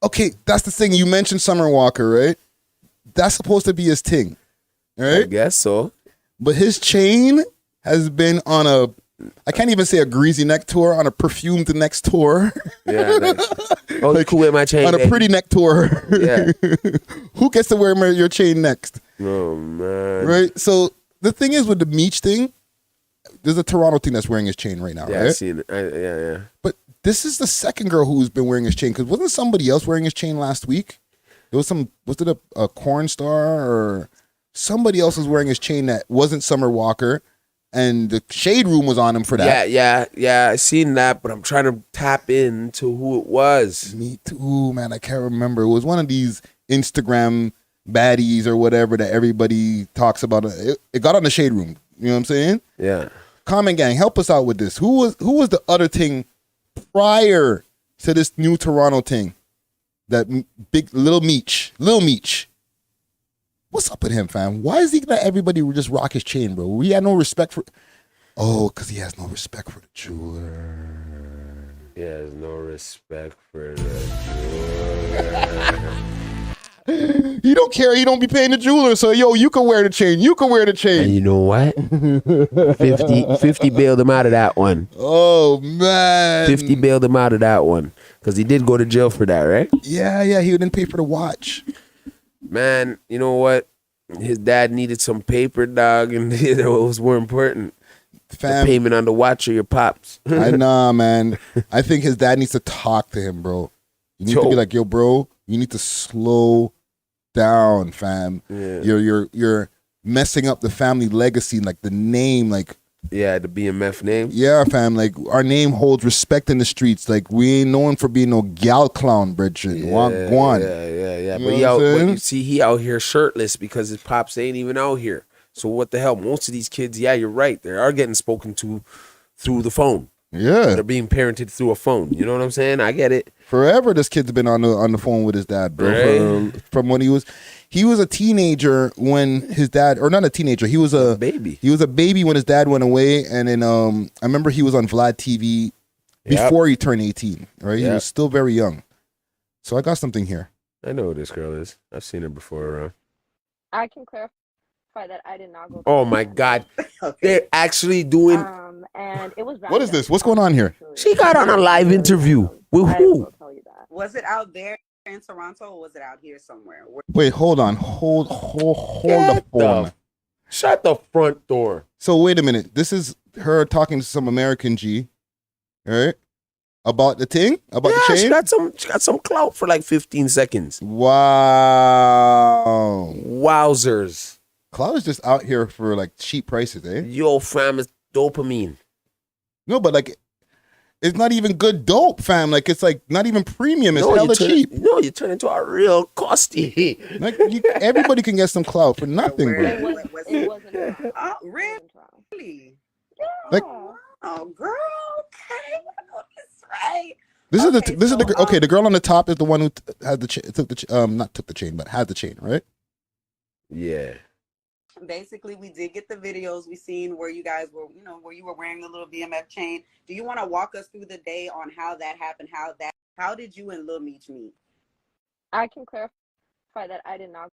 Okay, that's the thing. You mentioned Summer Walker, right? That's supposed to be his thing, I right? guess so. But his chain has been on a, I can't even say a greasy neck tour, on a perfumed neck tour, Yeah. Oh, cool with my chain. on a baby. pretty neck tour. Yeah. Who gets to wear your chain next, Oh man. right? So the thing is with the Meech thing, there's a Toronto thing that's wearing his chain right now, Yeah, I right? seen it. Yeah. But this is the second girl who's been wearing his chain, because wasn't somebody else wearing his chain last week? It was was it a corn star or somebody else was wearing his chain that wasn't Summer Walker, and the Shade Room was on him for that. Yeah. I seen that, but I'm trying to tap into who it was. Me too, man. I can't remember. It was one of these Instagram baddies or whatever that everybody talks about. It got on the Shade Room. You know what I'm saying? Yeah. Comment gang, help us out with this. Who was the other thing prior to this new Toronto thing? That big Lil Meech. What's up with him, fam? Why is he let everybody just rock his chain, bro? We had no respect for. Oh, because he has no respect for the jeweler. He has no respect for the He don't care. He don't be paying the jeweler. So yo, you can wear the chain. You can wear the And chain. you know what? 50 bailed him out of that one. Oh man. 50 bailed him out of that one. Because he did go to jail for that, right? Yeah. He didn't pay for the watch. Man, you know what? His dad needed some paper, dog, and you know, it was more important. The Fam, payment on the watch or your pops. I know, man. I think his dad needs to talk to him, bro. You need to Yo. be like, yo, bro, you need to slow down, fam. Yeah. You're messing up the family legacy, like the name, like Yeah, the BMF name. Yeah, fam. Like, our name holds respect in the streets. Like, we ain't known for being no gal clown, Bridget. Yeah, Wagwan. yeah. You know what I'm saying? You see, he out here shirtless because his pops ain't even out here. So what the hell? Most of these kids, yeah, you're right. They are getting spoken to through the phone. Yeah. They're being parented through a phone. You know what I'm saying? I get it. Forever, this kid's been on the phone with his dad, bro. Right. From when he was a teenager when his dad, or not a teenager, he was a baby. He was a baby when his dad went away, and then I remember he was on Vlad TV before he turned 18. Right, he was still very young. So I got something here. I know who this girl is. I've seen her before around. I can clarify that I did not go. Oh my God, Okay. they're actually doing. And it was. What is this? What's going on here? She got on a live interview with who? will tell you that. Was it out there in Toronto or was it out here somewhere? Wait, hold on. Hold the phone. Shut the front door. So wait a minute. This is her talking to some American G, right? About the thing? About the chain? She got some clout for like 15 seconds. Wow. Wowzers. Cloud is just out here for like cheap prices, eh? Yo, fam, it's dopamine. No, but like, it's not even good dope, fam. Like, it's like not even premium. It's hella cheap. No, you turn into a real costly. Like, everybody can get some clout for nothing, bro. It wasn't. Oh, really? Like, Oh, girl. Okay. I know this right. this Okay, is the so, okay. The girl on the top is the one who has the not took the chain, but has the chain, right? Yeah. Basically, we did get the videos. We seen where you guys were, where you were wearing the little BMF chain. Do you want to walk us through the day on how that happened? How did you and Lil Meech meet? I can clarify that I did not.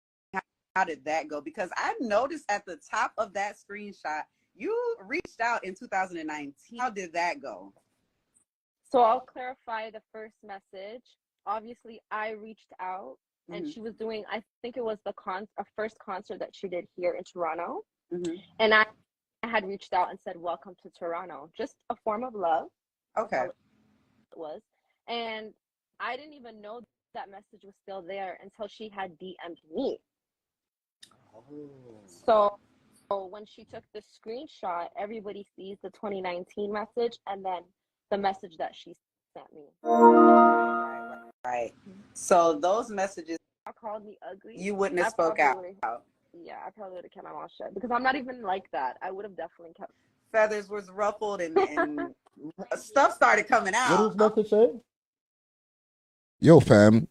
How did that go? Because I noticed at the top of that screenshot, you reached out in 2019. How did that go? So I'll clarify the first message. Obviously, I reached out. And she was doing, I think it was a first concert that she did here in Toronto. And I had reached out and said, welcome to Toronto. Just a form of love. Okay. It was. And I didn't even know that message was still there until she had DM'd me. So when she took the screenshot, everybody sees the 2019 message and then the message that she sent me. Right. So those messages. Called me ugly. You wouldn't have spoke out. Yeah, I probably would have kept my mouth shut because I'm not even like that. I would have definitely kept. Feathers was ruffled and stuff started coming out. What was about to say? Yo, fam.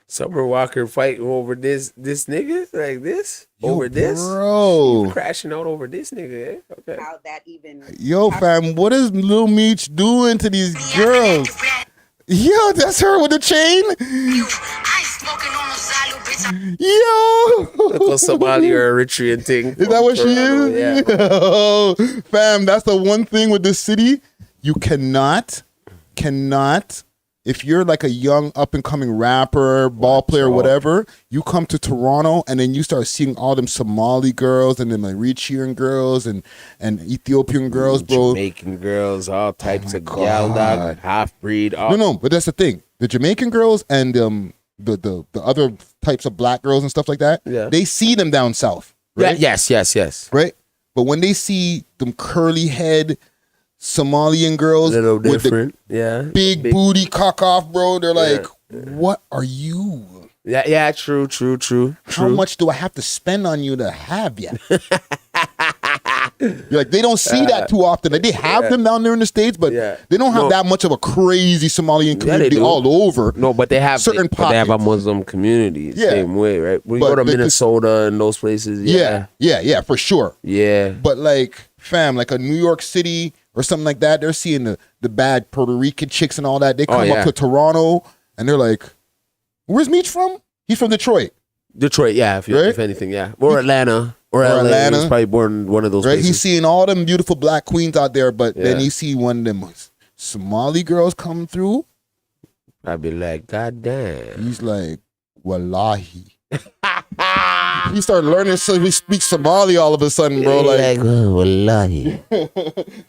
Summer Walker fighting over this nigga like this over this, bro. Crashing out over this nigga. Eh? Okay. How that even? Yo, fam. What is Lil Meech doing to these girls? Yo, that's her with the chain. Yo, Look, Somali or Eritrean thing. Is that what she is? Yeah. Yo, fam, that's the one thing with this city. You cannot, if you're like a young up and coming rapper, ball player, whatever, you come to Toronto and then you start seeing all them Somali girls and then Eritrean girls and Ethiopian girls, bro. Jamaican girls, all types of gal dog, half breed. No, but that's the thing. The Jamaican girls and the other types of black girls and stuff like that, they see them down south. Right? Yeah, yes. Right? But when they see them curly head Somalian girls a little with different, the big booty cock off, bro, they're like, what are you? Yeah, true. How much do I have to spend on you to have you? Like, they don't see that too often. Like, they have them down there in the States, but they don't have that much of a crazy Somalian community all over. No, but they have certain pockets. They have a Muslim community, same way, right? When you go to Minnesota and those places, yeah, for sure. Yeah. But like, fam, like a New York City or something like that, they're seeing the bad Puerto Rican chicks and all that. They come up to Toronto and they're like, where's Meech from? He's from Detroit. Yeah, if anything, yeah. Or Atlanta. Or LA. Atlanta. He was probably born in one of those places. He's seeing all them beautiful black queens out there, but then you see one of them Somali girls come through. I'd be like, God damn. He's like, wallahi. He started learning, so he speaks Somali all of a sudden, bro. Like, wallahi. You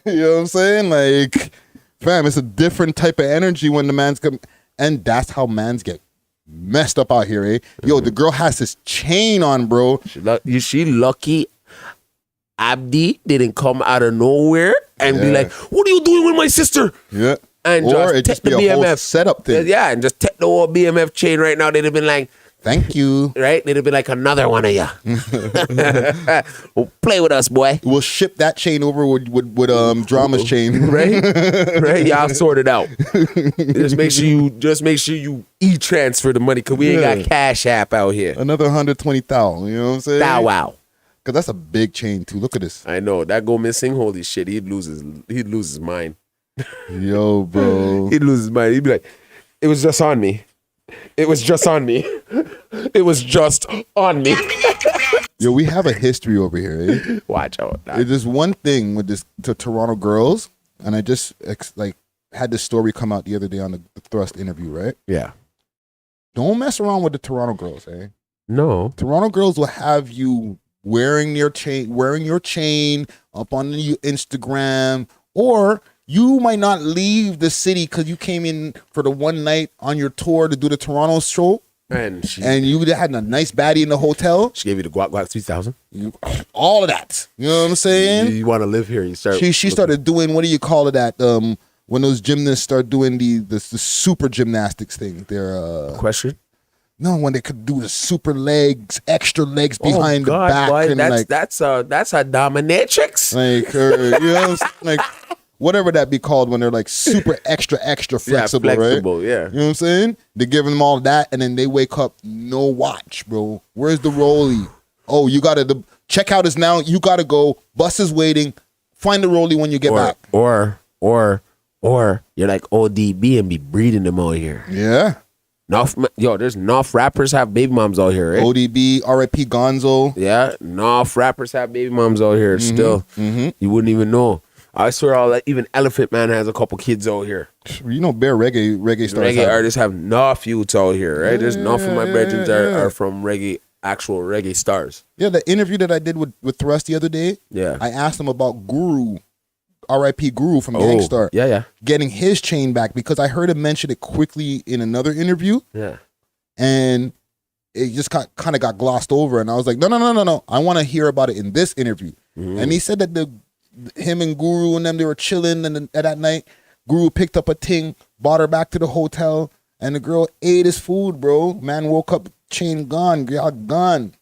know what I'm saying? Like, fam, it's a different type of energy when the man's come, and that's how mans get messed up out here, eh? Yo, the girl has this chain on, bro. She lucky. Abdi didn't come out of nowhere and be like, "What are you doing with my sister?" Yeah. And or it just be a whole setup thing. Yeah, and just take the whole BMF chain right now. They'd have been like, thank you. Right? They'd have been like, another one of ya. Well, play with us, boy. We'll ship that chain over with Drama's chain. Right? Right? Y'all sort it out. Just make sure you e-transfer the money, because we ain't got Cash App out here. Another 120,000. You know what I'm saying? Bow wow. Because that's a big chain too. Look at this. I know. That go missing, holy shit, he'd lose his mind. Yo, bro. He'd lose his mind. He'd be like, it was just on me. It was just on me. It was just on me. Yo, we have a history over here, eh? Watch out. There's one thing with this to Toronto girls, and I just had this story come out the other day on the Thrust interview, right? Yeah. Don't mess around with the Toronto girls, eh? No. Toronto girls will have you wearing your chain up on the Instagram, or you might not leave the city because you came in for the one night on your tour to do the Toronto show. And you had a nice baddie in the hotel. She gave you the guac 3000. All of that. You know what I'm saying? You want to live here. She started doing, what do you call it at? When those gymnasts start doing the super gymnastics thing. They're question? No, when they could do the super legs, extra legs behind the back. Boy, and that's a dominatrix. Like you know, like whatever that be called when they're like super extra flexible, yeah, right? Yeah. You know what I'm saying? They're giving them all that, and then they wake up, no watch, bro. Where's the rollie? Oh, you gotta the checkout is now. You gotta go. Bus is waiting. Find the rollie when you get back. Or you're like ODB and be breeding them out here. Yeah. There's enough rappers have baby moms out here, right? ODB, RIP Gonzo. Yeah, enough rappers have baby moms out here still. Mm-hmm. You wouldn't even know. I swear, even Elephant Man has a couple kids out here. You know, bare reggae stars. Reggae artists have enough youths out here, right? There's enough of my brethren are from actual reggae stars. Yeah, the interview that I did with Thrust the other day, yeah, I asked him about Guru, RIP Guru from Gangstar. Yeah. Getting his chain back, because I heard him mention it quickly in another interview. Yeah. And it just kind of got glossed over. And I was like, no. I want to hear about it in this interview. Mm-hmm. And he said that him and Guru and them, they were chilling, and then at that night, Guru picked up a ting, brought her back to the hotel, and the girl ate his food, bro. Man woke up, chain gone, girl gone.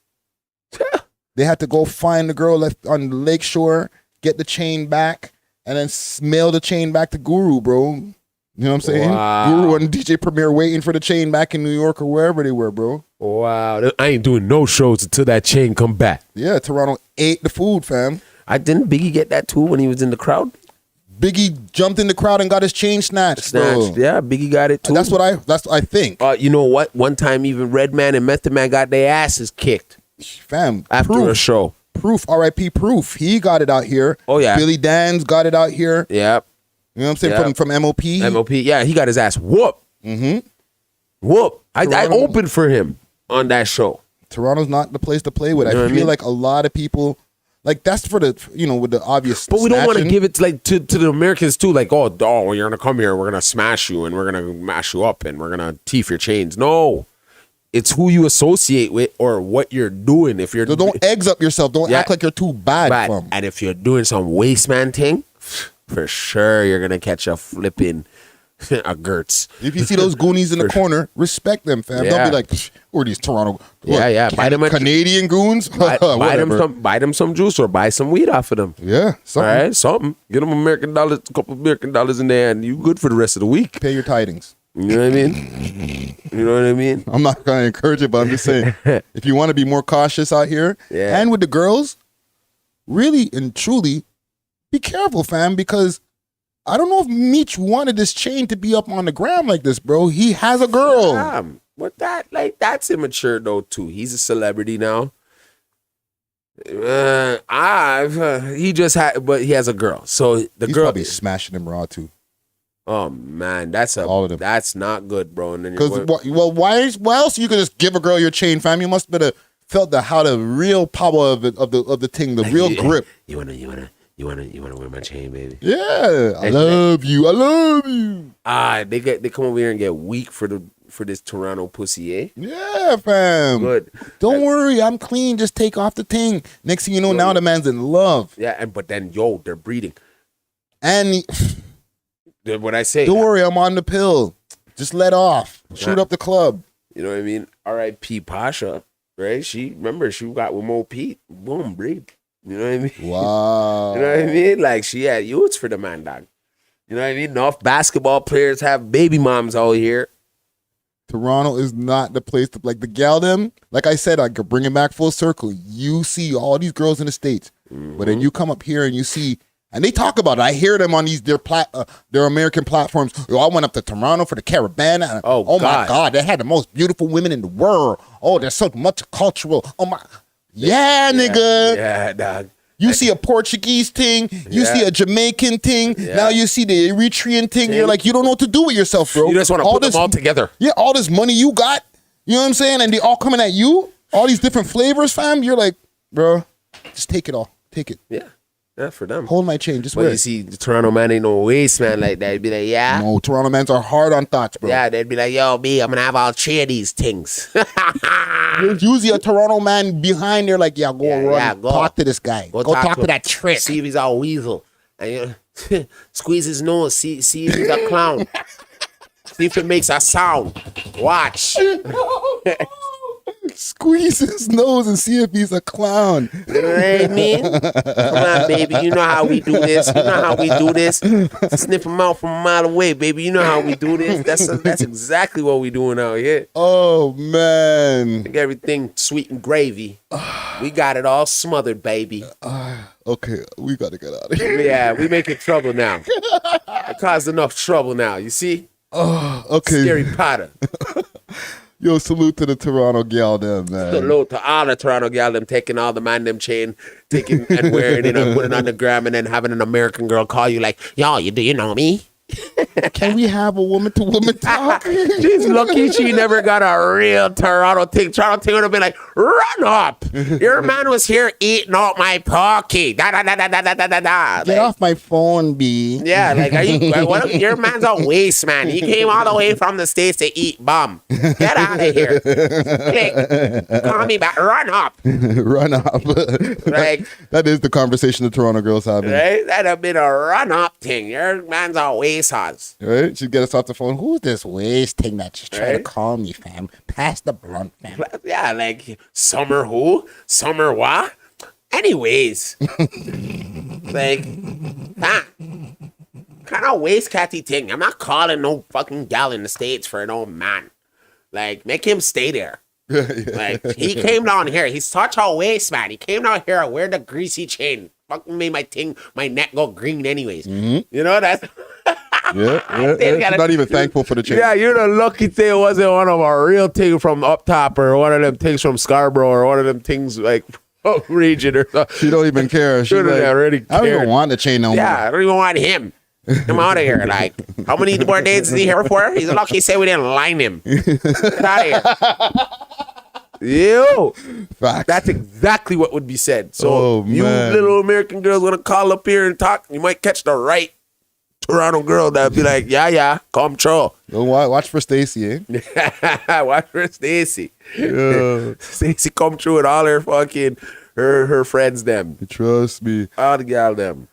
They had to go find the girl left on the lakeshore, get the chain back, and then mail the chain back to Guru, bro. You know what I'm saying? Wow. Guru and DJ Premier waiting for the chain back in New York or wherever they were, bro. Wow. I ain't doing no shows until that chain come back. Yeah, Toronto ate the food, fam. Didn't Biggie get that too when he was in the crowd? Biggie jumped in the crowd and got his chain snatched. Bro. Yeah, Biggie got it too. That's what I think. You know what? One time even Redman and Method Man got their asses kicked. Fam, after a show. Proof, RIP Proof. He got it out here. Oh yeah. Billy Dan's got it out here. Yep. You know what I'm saying? From MOP. MOP, yeah, he got his ass whooped. Mm-hmm. Whoop. I opened for him on that show. Toronto's not the place to play with. You know I feel like a lot of people, like that's for the, with the obvious. But we don't want to give it to the Americans too. Like, you're gonna come here, we're gonna smash you, and we're gonna mash you up, and we're gonna teeth your chains. No, it's who you associate with or what you're doing. If you're don't eggs up yourself. Don't act like you're too bad. And if you're doing some waste man thing, for sure you're gonna catch a flipping a Gertz. If you see those goonies in the corner, respect them, fam. Yeah. Don't be like, who are these Toronto? Buy them Canadian goons. buy them some juice or buy some weed off of them. Yeah, something. All right, something. Get them a couple American dollars in there, and you good for the rest of the week. Pay your tidings. You know what I mean? You know what I mean? I'm not gonna encourage it, but I'm just saying, if you want to be more cautious out here, and with the girls, really and truly, be careful, fam, because I don't know if Meech wanted this chain to be up on the gram like this, bro. He has a girl. But that's immature though too. He's a celebrity now. He has a girle. So He's girl probably smashing him raw too. Oh man, all of them. That's not good, bro. Because why else you could just give a girl your chain, fam? You must have felt how the real power of the thing, the real grip. You wanna wear my chain, baby? Yeah, I love you. They come over here and get weak for the for this Toronto pussy, eh? Yeah, fam. Good. Don't worry, I'm clean. Just take off the thing. Next thing you know, now the man's in love. Yeah, but then they're breeding. And What I say? don't worry, I'm on the pill. Just let off. Shoot up the club. You know what I mean? R.I.P. Pasha, right? She got with Mo Pete. Boom, breed. You know what I mean? Wow. You know what I mean? Like, she had youths for the man, dog. You know what I mean? Enough basketball players have baby moms out here. Toronto is not the place to, like, the gal them. Like I said, I could bring it back full circle. You see all these girls in the States, but then you come up here and you see, and they talk about it. I hear them on their American platforms. Oh, I went up to Toronto for the Caribbean. Oh my God, they had the most beautiful women in the world. Oh, there's so much cultural. Oh my, yeah, nigga. Yeah, dog. You see a Portuguese thing, you see a Jamaican thing, now you see the Eritrean thing. You're like, you don't know what to do with yourself, bro. You just want to put them all together. Yeah, all this money you got, you know what I'm saying? And they all coming at you, all these different flavors, fam. You're like, bro, just take it all. Take it. Yeah. Yeah, for them. Hold my chain, just But wear you it. see, the Toronto man ain't no waste man like that. He'd be like, yeah. No, Toronto mans are hard on thoughts, bro. Yeah, they'd be like, yo, B, I'm going to have all three of these things. There's usually a Toronto man behind there like, go talk to this guy. Go talk to that trick. See if he's all weasel. And you squeeze his nose, see if he's a clown. See if it makes a sound. Watch. Squeeze his nose and see if he's a clown. You know what I mean? Come on, baby. You know how we do this. You know how we do this. Sniff him out from a mile away, baby. You know how we do this. That's exactly what we doing out here. Oh, man. Make everything sweet and gravy. We got it all smothered, baby. Okay, we got to get out of here. Yeah, we making trouble now. It caused enough trouble now. You see? Okay. Scary Potter. Yo, salute to the Toronto gal them, man. Salute to all the Toronto gal them taking all the man them chain, taking and wearing it and putting it on the gram and then having an American girl call you like, yo, do you know me? Can we have a woman-to-woman talk? She's lucky she never got a real Toronto thing. Toronto thing would have been like, run up. Your man was here eating out my pocket. Da, da, da, da, da, da, da, da. Get off my phone, B. Yeah, like, your man's a waste, man. He came all the way from the States to eat bum. Get out of here. Click. Call me back. Run up. Run up. Like, that is the conversation the Toronto girls having. right? That'd have been a run up thing. Your man's a waste house. Right? She'd get us off the phone. Who's this waste thing that she's trying to Right? call me, fam? Pass the blunt, fam. Yeah, like, summer who? Summer what? Anyways. Like, kind of waste catty thing. I'm not calling no fucking gal in the States for an old man. Like, make him stay there. Like, he came down here. He's such a waste man. He came down here, wear the greasy chain. Fucking made my neck go green anyways. You know, that's... Yeah. Not even thankful for the change. Yeah, you're the lucky thing it wasn't one of our real things from up top or one of them things from Scarborough or one of them things like region or something. She don't even care. She's Shouldn't like, already I don't even cared. want the chain no more. Yeah, I don't even want him. Come out of here. Like, how many more days is he here for? He's lucky he said we didn't line him. Get out of here. Yo, Facts. that's exactly what would be said. So Oh, you man. little American girls want to call up here and talk, you might catch the right Toronto girl that'd be like, yeah, come true. Don't watch for Stacy, eh? Watch for Stacy. Yeah. Stacy come true with all her fucking her friends them. Trust me. All the gal them.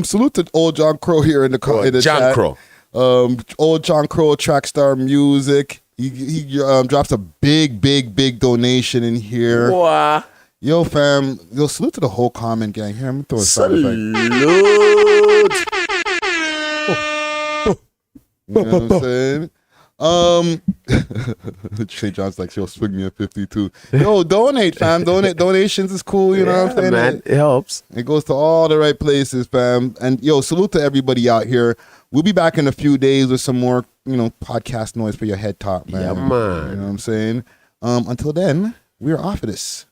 Salute to old John Crow here in the in the John chat. Crow. Old John Crow, Trackstar Music. He drops a big donation in here. Boy. Yo, fam. Yo, salute to the whole comment gang here. I'm gonna throw a sound effect. Salute. You know what I'm saying? St. John's like, she'll swing me a 52. Yo, donate, fam. Donations is cool, you know what I'm saying? Man, it helps. It goes to all the right places, fam. And yo, salute to everybody out here. We'll be back in a few days with some more, podcast noise for your head top, man. Yeah, man. You know what I'm saying? Until then, we're off of this.